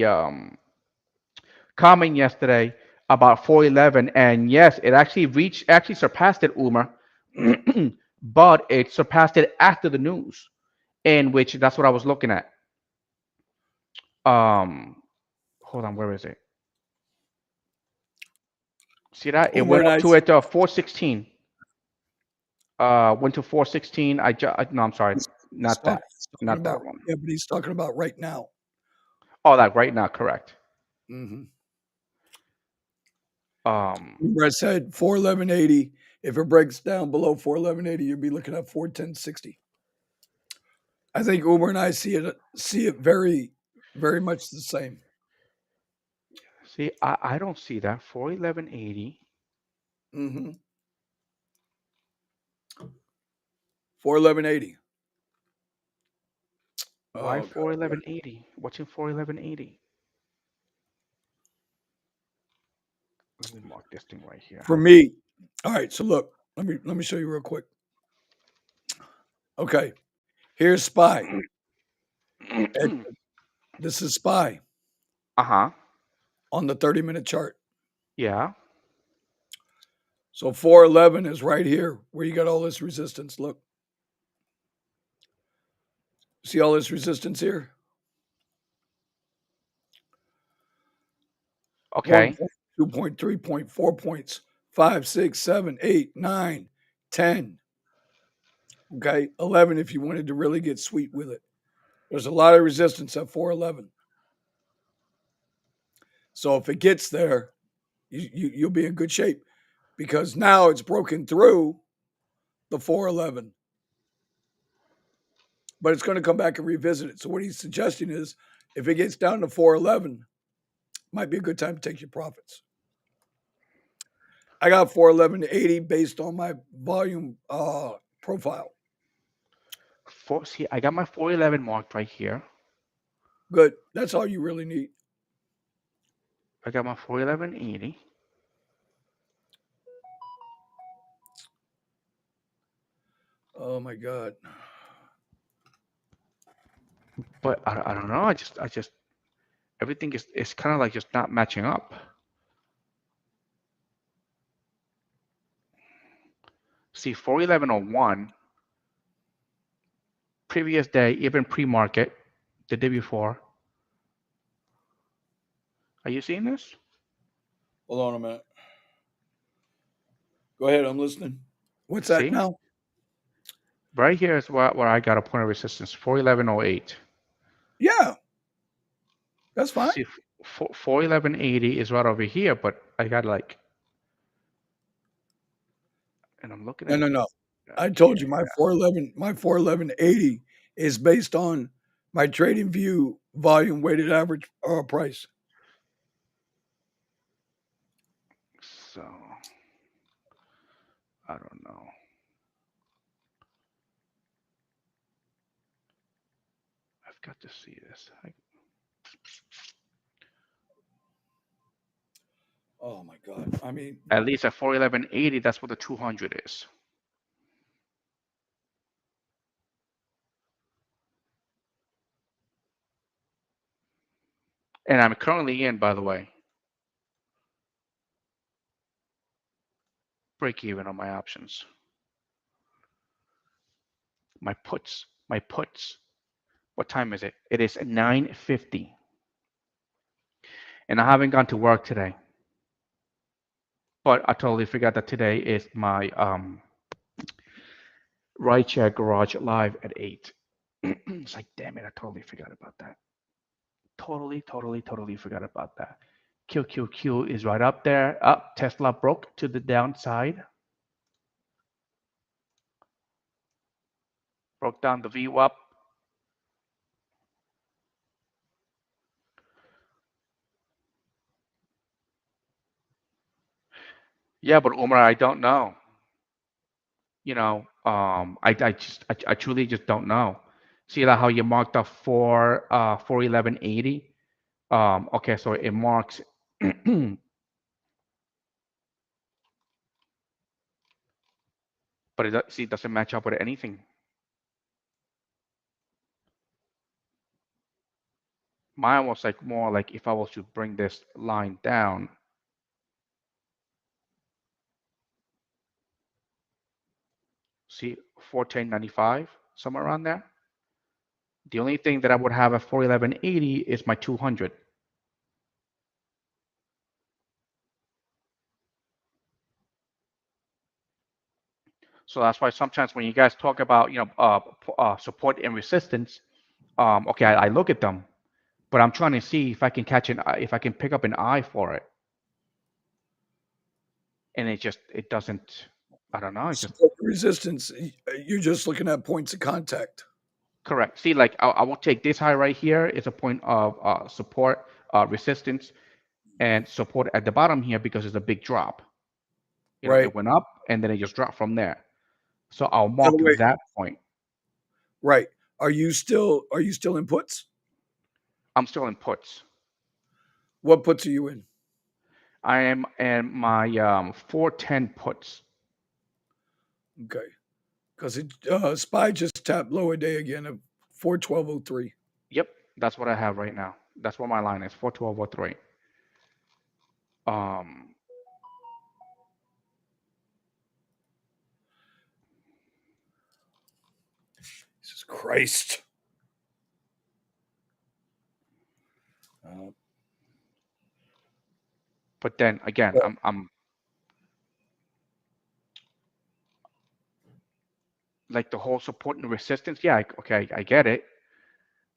[SPEAKER 1] comment yesterday about 411, and yes, it actually surpassed it, Umer, but it surpassed it after the news, in which that's what I was looking at. Um, hold on, where is it? See that? It
[SPEAKER 2] Umer
[SPEAKER 1] went
[SPEAKER 2] and
[SPEAKER 1] up
[SPEAKER 2] I
[SPEAKER 1] to it 416. Went to 416. No, I'm sorry,
[SPEAKER 2] he's
[SPEAKER 1] not
[SPEAKER 2] talking,
[SPEAKER 1] that,
[SPEAKER 2] he's talking
[SPEAKER 1] not
[SPEAKER 2] about
[SPEAKER 1] that one.
[SPEAKER 2] yeah, but he's talking about right now.
[SPEAKER 1] Oh, that right now, correct.
[SPEAKER 2] Hmm.
[SPEAKER 1] Um,
[SPEAKER 2] Remember I said 411.80. If it breaks down below 411.80, you'll be looking at 410.60. I think Uber and I see it very, very much the same.
[SPEAKER 1] see, I don't see that 41180.
[SPEAKER 2] Hmm. 411.80.
[SPEAKER 1] Why
[SPEAKER 2] Oh God. Yeah.
[SPEAKER 1] 41180? What's in 41180? Let me mark this thing right here.
[SPEAKER 2] For me, all right. So look, let me show you real quick. Okay, here's Spy. At, this is Spy
[SPEAKER 1] Uh-huh.
[SPEAKER 2] on the 30-minute chart.
[SPEAKER 1] Yeah.
[SPEAKER 2] So 411 is right here where you got all this resistance. Look, see all this resistance here? One
[SPEAKER 1] Okay.
[SPEAKER 2] point, 2 point, 3 point, 4 points, 5, 6, 7, 8, 9, 10. Okay, 11 if you wanted to really get sweet with it. There's a lot of resistance at 411. So if it gets there, you'll be in good shape because now it's broken through the 411, but it's going to come back and revisit it. So what he's suggesting is if it gets down to 411, might be a good time to take your profits. I got 411.80 based on my volume profile.
[SPEAKER 1] See, I got my 411 marked right here.
[SPEAKER 2] Good. That's all you really need.
[SPEAKER 1] I got my 41180.
[SPEAKER 2] Oh my God.
[SPEAKER 1] But I don't know. I just everything is kind of like just not matching up. See, 41101, previous day, even pre-market, the day before. Are you seeing this?
[SPEAKER 2] Hold on a minute. Go ahead. I'm listening. What's that
[SPEAKER 1] See?
[SPEAKER 2] now?
[SPEAKER 1] Right here is where I got a point of resistance, 41108.
[SPEAKER 2] Yeah, that's fine.
[SPEAKER 1] See, 41180 is right over here, but I got like, and I'm looking
[SPEAKER 2] No,
[SPEAKER 1] at
[SPEAKER 2] no, no. I
[SPEAKER 1] here.
[SPEAKER 2] told you my 411.80 is based on my trading view volume weighted average price.
[SPEAKER 1] So I don't know. I've got to see this.
[SPEAKER 2] Oh my God. I mean,
[SPEAKER 1] At least at 41180, that's what the 200 is. And I'm currently in, by the way, break even on my options. My puts. My puts. What time is it? It is 9:50, and I haven't gone to work today. But I totally forgot that today is my Rideshare Garage Live at 8. It's like, damn it, I totally forgot about that. Totally, totally, totally forgot about that. QQQ is right up there. Up, Tesla broke to the downside, broke down the VWAP. Yeah, but Umar, I don't know. I truly just don't know. See that how you marked up 411.80? Okay, so it marks, but see, it doesn't match up with anything. Mine was like more like if I was to bring this line down, see 410.95, somewhere around there. The only thing that I would have at 411.80 is my 200. So that's why sometimes when you guys talk about, support and resistance, okay, I look at them, but I'm trying to see if I can if I can pick up an eye for it, and it doesn't. I don't know. It just
[SPEAKER 2] Support resistance. You're just looking at points of contact.
[SPEAKER 1] correct. See, like I will take this high right here is a point of support, resistance, and support at the bottom here because it's a big drop.
[SPEAKER 2] Right.
[SPEAKER 1] It went up and then it just dropped from there. So I'll
[SPEAKER 2] By the
[SPEAKER 1] mark
[SPEAKER 2] way,
[SPEAKER 1] that point.
[SPEAKER 2] right. Are you still in puts?
[SPEAKER 1] I'm still in puts.
[SPEAKER 2] What puts are you in?
[SPEAKER 1] I am in my 410 puts.
[SPEAKER 2] Okay. Because SPY just tapped lower day again of 412.03.
[SPEAKER 1] Yep, that's what I have right now. That's what my line is, 41203. Um,
[SPEAKER 2] Jesus Christ. Uh,
[SPEAKER 1] but then again,
[SPEAKER 2] well,
[SPEAKER 1] I'm like the whole support and resistance. Yeah, okay, I get it.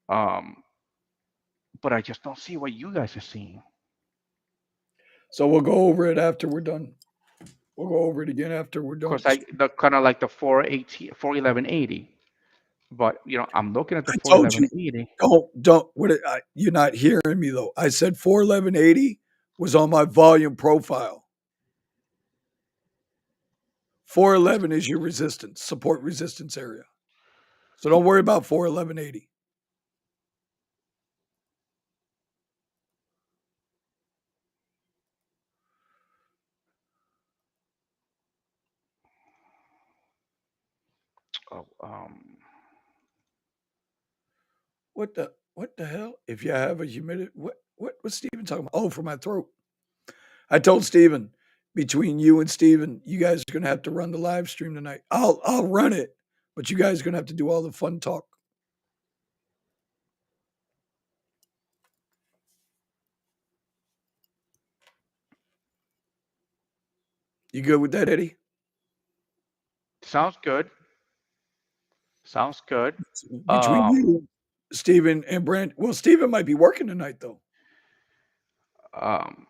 [SPEAKER 1] Um, but I just don't see what you guys are seeing.
[SPEAKER 2] so we'll go over it after we're done. We'll go over it again after we're
[SPEAKER 1] Of
[SPEAKER 2] done.
[SPEAKER 1] course, the kind of like the 418, 411.80. But I'm looking at the
[SPEAKER 2] I told you,
[SPEAKER 1] 411.80.
[SPEAKER 2] don't. You're not hearing me though. I said 411.80 was on my volume profile. 411 is your resistance, support resistance area. So don't worry about 411.80.
[SPEAKER 1] Oh,
[SPEAKER 2] What the hell? If you have a humidity, what was Steven talking about? Oh, for my throat. I told Steven, between you and Steven, you guys are gonna have to run the live stream tonight. I'll run it, but you guys are gonna have to do all the fun talk. You good with that, Eddie?
[SPEAKER 1] sounds good. Sounds good.
[SPEAKER 2] Between
[SPEAKER 1] Um,
[SPEAKER 2] you, Steven, and Brand. Well, Steven might be working tonight though.
[SPEAKER 1] um,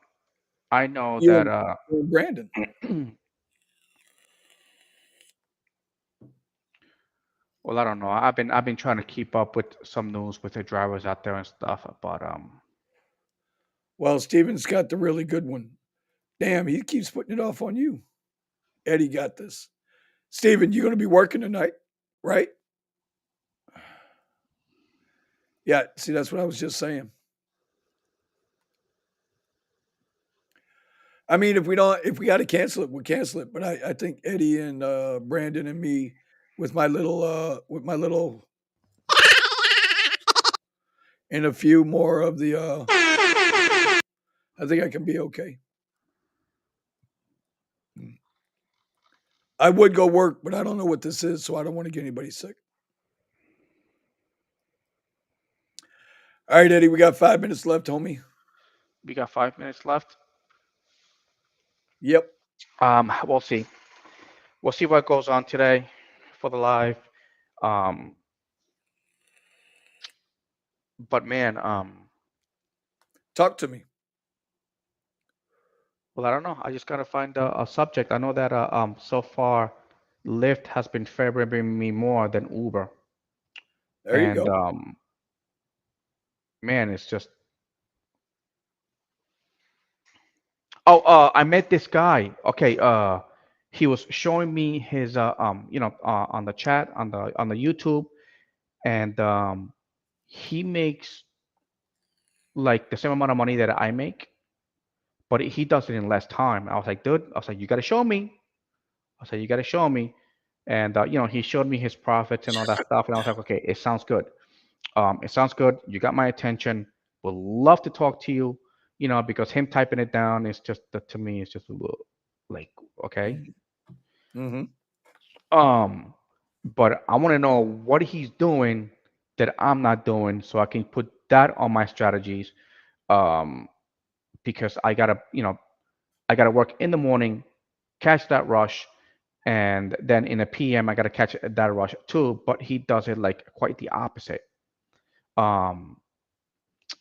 [SPEAKER 1] I know
[SPEAKER 2] You
[SPEAKER 1] that.
[SPEAKER 2] and Brandon.
[SPEAKER 1] Well, I don't know. I've been trying to keep up with some news with the drivers out there and stuff, but
[SPEAKER 2] Well, Steven's got the really good one. Damn, he keeps putting it off on you. Eddie got this. Steven, you're gonna be working tonight, right? Yeah, see, that's what I was just saying. I mean, if we got to cancel it, we'll cancel it. But I think Eddie and Brandon and me, with my little, and a few more of the, I think I can be okay. I would go work, but I don't know what this is, so I don't want to get anybody sick. All right, Eddie, we got 5 minutes left, homie.
[SPEAKER 1] We got 5 minutes left.
[SPEAKER 2] Yep.
[SPEAKER 1] We'll see. We'll see what goes on today for the live. Um, but man,
[SPEAKER 2] Talk to me.
[SPEAKER 1] well, I don't know. I just gotta find a subject. I know that so far, Lyft has been favoring me more than Uber,
[SPEAKER 2] There you
[SPEAKER 1] and
[SPEAKER 2] go.
[SPEAKER 1] man, it's just. Oh, I met this guy. Okay, he was showing me his on the chat on the YouTube, and he makes like the same amount of money that I make, but he does it in less time. I was like, dude, I was like, you gotta show me. I said, you got to show me. And, he showed me his profits and all that stuff. And I was like, okay, it sounds good. It sounds good. You got my attention. Would love to talk to you, because him typing it down is just, to me, it's just a little like, okay.
[SPEAKER 2] Mm-hmm.
[SPEAKER 1] Um, but I want to know what he's doing that I'm not doing so I can put that on my strategies. Um, because I gotta work in the morning, catch that rush, and then in the PM I gotta catch that rush too. But he does it like quite the opposite. Um,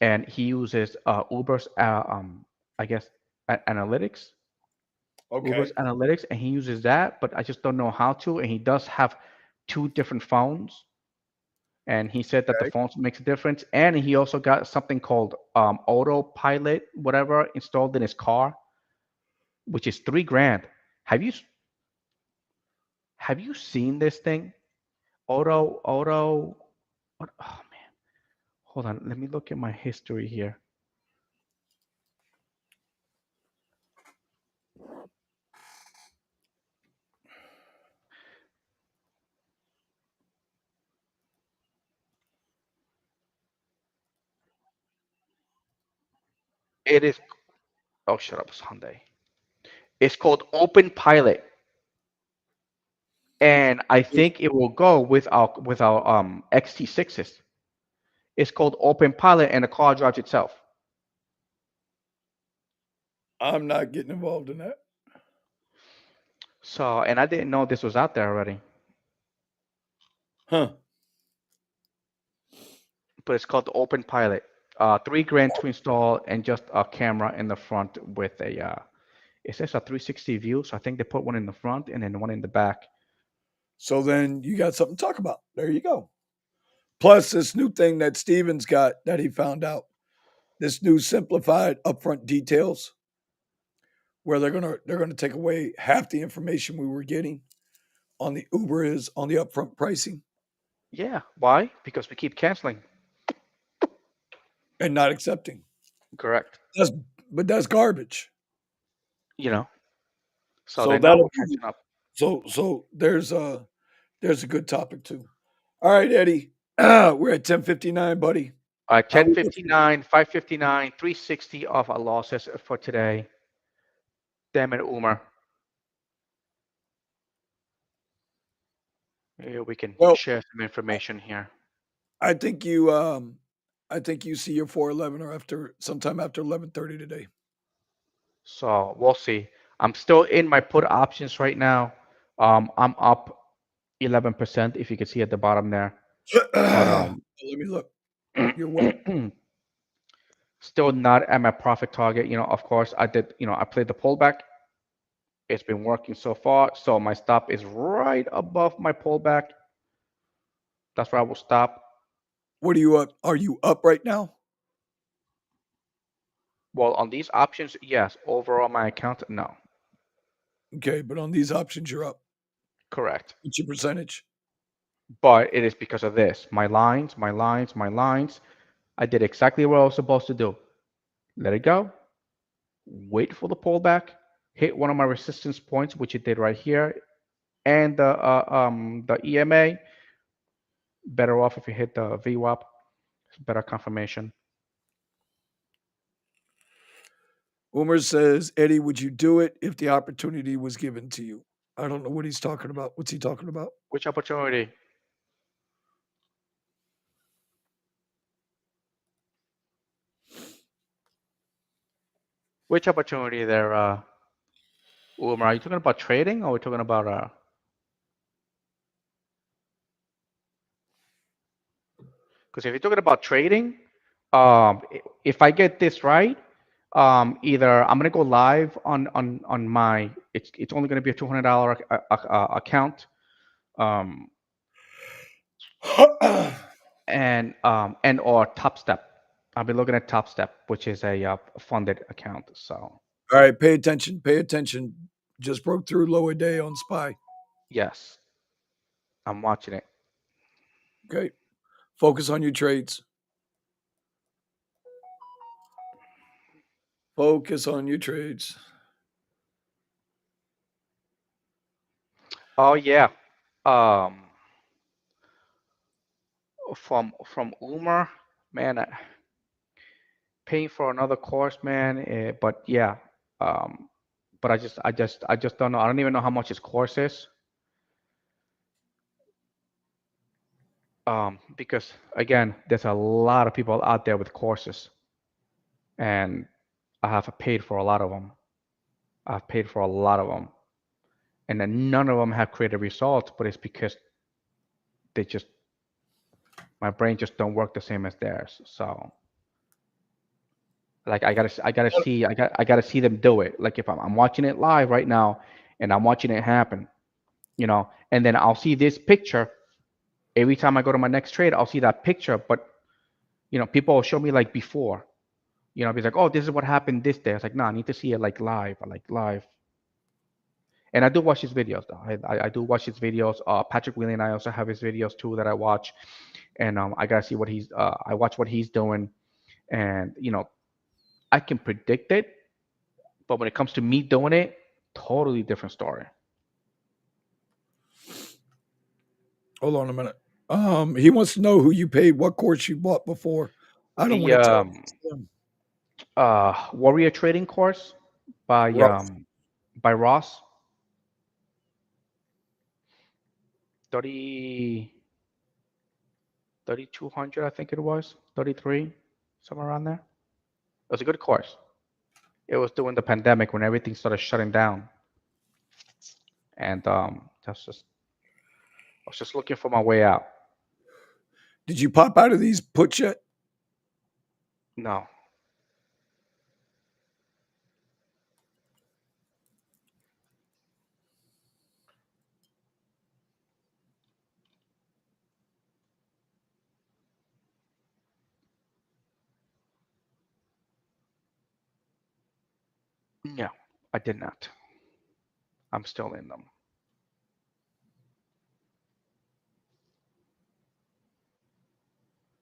[SPEAKER 1] and he uses Uber's I guess analytics, Uber's
[SPEAKER 2] Okay.
[SPEAKER 1] analytics, and he uses that. But I just don't know how to. And he does have two different phones, and he said that the
[SPEAKER 2] Okay.
[SPEAKER 1] phones makes a difference. And he also got something called autopilot, whatever, installed in his car, which is 3 grand. Have you have you seen this thing? Auto. What? Oh man, hold on. Let me look at my history here. It is. Oh, shut up, Sunday. It's called Open Pilot, and I think it will go with our XT6s. It's called Open Pilot, and the car drives itself.
[SPEAKER 2] I'm not getting involved in that.
[SPEAKER 1] So, and I didn't know this was out there already,
[SPEAKER 2] Huh.
[SPEAKER 1] but it's called the Open Pilot. 3 grand to install, and just a camera in the front with a. It says a 360 view, so I think they put one in the front and then one in the back.
[SPEAKER 2] So then you got something to talk about. There you go. Plus this new thing that Steven's got that he found out. This new simplified upfront details where they're gonna take away half the information we were getting on the Uber is on the upfront pricing
[SPEAKER 1] Yeah. Why? Because we keep canceling.
[SPEAKER 2] and not accepting.
[SPEAKER 1] Correct.
[SPEAKER 2] That's but that's garbage.
[SPEAKER 1] You know. So
[SPEAKER 2] So
[SPEAKER 1] they know
[SPEAKER 2] that'll
[SPEAKER 1] we're
[SPEAKER 2] be
[SPEAKER 1] catching up.
[SPEAKER 2] so there's a good topic too. All right, Eddie. We're at 10:59, buddy. How we look?
[SPEAKER 1] 1059, 559, 360 of our losses for today. Damn it, Umar. Maybe we can
[SPEAKER 2] Well,
[SPEAKER 1] share some information here.
[SPEAKER 2] I think you see your 411 or after sometime after 11:30 today.
[SPEAKER 1] So we'll see. I'm still in my put options right now. I'm up 11%, if you can see at the bottom there. But
[SPEAKER 2] Let me look. You're what?
[SPEAKER 1] still not at my profit target. Of course, I played the pullback. It's been working so far. So my stop is right above my pullback. That's where I will stop.
[SPEAKER 2] What are you up? Are you up right now?
[SPEAKER 1] Well, on these options, yes. Overall, my account, no.
[SPEAKER 2] Okay, but on these options you're up.
[SPEAKER 1] Correct.
[SPEAKER 2] What's your percentage?
[SPEAKER 1] But it is because of this. My lines, my lines, my lines. I did exactly what I was supposed to do. Let it go. Wait for the pullback. Hit one of my resistance points, which it did right here, and the EMA. Better off if you hit the VWAP. It's better confirmation.
[SPEAKER 2] Umar says, Eddie, would you do it if the opportunity was given to you? I don't know what he's talking about. What's he talking about?
[SPEAKER 1] Which opportunity? Which opportunity there, Umar? Are you talking about trading or are we talking about because if you're talking about trading, if I get this right, either I'm gonna go live on my it's only gonna be a $200 account, um,
[SPEAKER 2] All
[SPEAKER 1] and or Top Step. I'll be looking at Top Step, which is a funded account. So
[SPEAKER 2] right, pay attention. Pay attention. Just broke through low a day on SPY.
[SPEAKER 1] yes, I'm watching it.
[SPEAKER 2] Okay. Focus on your trades. Focus on your trades.
[SPEAKER 1] Oh yeah, um, from Umar, man, paying for another course, man. But yeah, um, but I just don't know. I don't even know how much his course is. Because again, there's a lot of people out there with courses, and I have paid for a lot of them. I've paid for a lot of them, and then none of them have created results. But it's because they just my brain just don't work the same as theirs. So like I gotta see them do it. Like if I'm watching it live right now, and I'm watching it happen, and then I'll see this picture every time I go to my next trade. I'll see that picture, but people will show me like before. Be like, oh, this is what happened this day. I was like, no, I need to see it like live. I like live. And I do watch his videos though. I do watch his videos. Patrick Wheeling and I also have his videos too that I watch, and I gotta see what he's. I watch what he's doing, and I can predict it, but when it comes to me doing it, totally different story.
[SPEAKER 2] Hold on a minute. He wants to know who you paid, what course you bought before. I don't want
[SPEAKER 1] The
[SPEAKER 2] to tell him.
[SPEAKER 1] Warrior Trading course by
[SPEAKER 2] Rough.
[SPEAKER 1] um by Ross, 30 3200, I think it was 33, somewhere around there. It was a good course. It was during the pandemic when everything started shutting down, and I was just looking for my way out.
[SPEAKER 2] Did you pop out of these puts yet?
[SPEAKER 1] No, no, I did not. I'm still in them.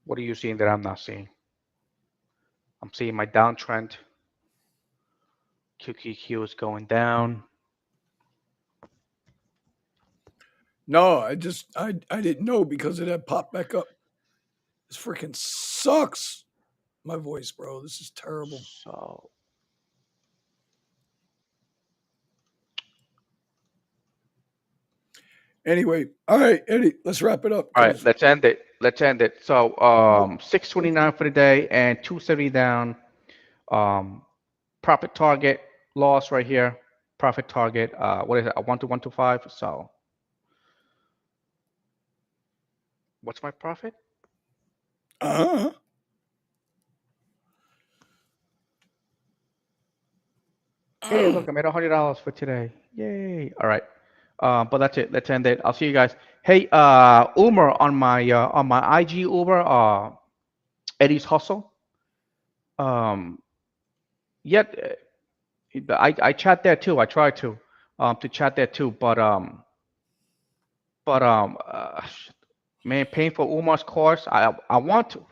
[SPEAKER 1] What are you seeing that I'm not seeing? I'm seeing my downtrend. QQQ is going down.
[SPEAKER 2] No, I didn't know because it had popped back up. This freaking sucks. My voice, bro. This is terrible.
[SPEAKER 1] So,
[SPEAKER 2] Anyway, all right, Eddie, let's wrap it up
[SPEAKER 1] all right,
[SPEAKER 2] because
[SPEAKER 1] let's end it. Let's end it. So, 629 for the day and 270 down. Um, Profit target loss right here. Profit target. What is it? A 12125. So, what's my profit?
[SPEAKER 2] uh
[SPEAKER 1] Hey, look, I made $100 for today. Yay! All right. But that's it. Let's end it. I'll see you guys. Hey, Uber on my IG Uber, Eddie's Hustle. Um, yet I chat there too. I try to chat there too, but man, paying for Umar's course, I want to.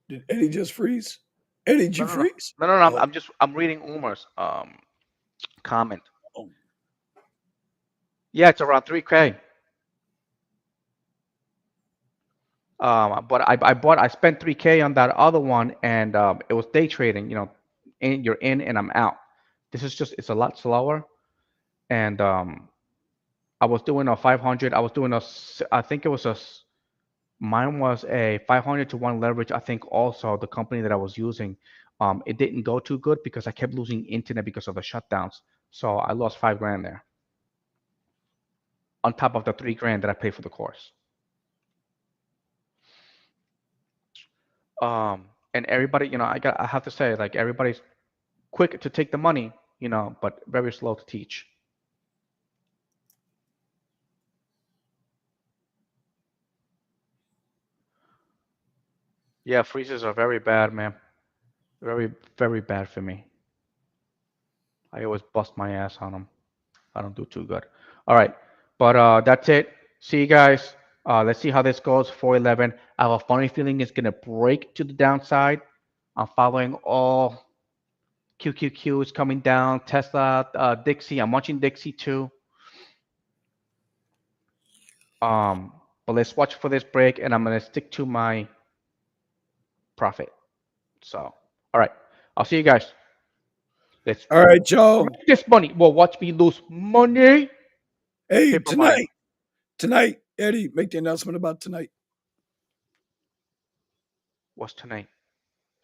[SPEAKER 2] did Eddie just freeze? Eddie, did
[SPEAKER 1] No,
[SPEAKER 2] you
[SPEAKER 1] no, no,
[SPEAKER 2] freeze?
[SPEAKER 1] no, no, no.
[SPEAKER 2] Oh,
[SPEAKER 1] I'm reading Umar's comment.
[SPEAKER 2] oh.
[SPEAKER 1] Yeah, it's around 3K. But I spent 3K on that other one, and it was day trading. You're in and I'm out. This is just it's a lot slower, and I was doing a 500. I was doing I think it was Mine was a 500 to 1 leverage. I think also the company that I was using, it didn't go too good because I kept losing internet because of the shutdowns. So I lost 5 grand there on top of the 3 grand that I paid for the course. And everybody, I have to say, like everybody's quick to take the money, but very slow to teach. Yeah, freezes are very bad, man. Very, very bad for me. I always bust my ass on them. I don't do too good. All right, but that's it. See you guys. Let's see how this goes. 411. I have a funny feeling it's gonna break to the downside. I'm following all QQQ is coming down. Tesla, Dixie. I'm watching Dixie too. But let's watch for this break, and I'm gonna stick to my profit. So, all right, I'll see you guys. Let's
[SPEAKER 2] All right, y'all.
[SPEAKER 1] make this money. Well, watch me lose money.
[SPEAKER 2] Hey,
[SPEAKER 1] Paper money.
[SPEAKER 2] tonight, Eddie, make the announcement about tonight.
[SPEAKER 1] What's tonight?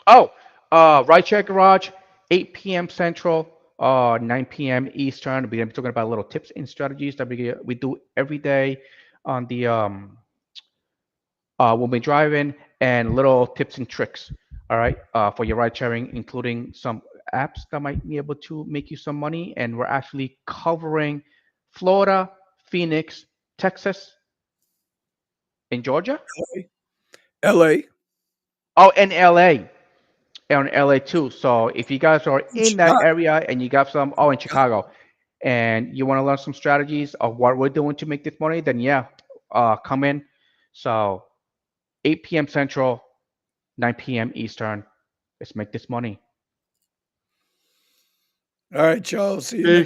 [SPEAKER 1] Oh, Rideshare Garage, 8 p.m. Central, 9 p.m. Eastern. We're gonna be talking about little tips and strategies that we do every day on the when we're driving, and little tips and tricks. All right, for your ride sharing, including some apps that might be able to make you some money. And we're actually covering Florida, Phoenix, Texas, and Georgia.
[SPEAKER 2] LA,
[SPEAKER 1] Oh, and LA. And LA too. So if you guys are in that
[SPEAKER 2] Chicago.
[SPEAKER 1] area and you got some, oh, in Chicago, and you want to learn some strategies of what we're doing to make this money, then yeah, come in. So 8 p.m. Central, 9 p.m. Eastern. Let's make this money.
[SPEAKER 2] All right, y'all. See you
[SPEAKER 1] Peace.
[SPEAKER 2] next.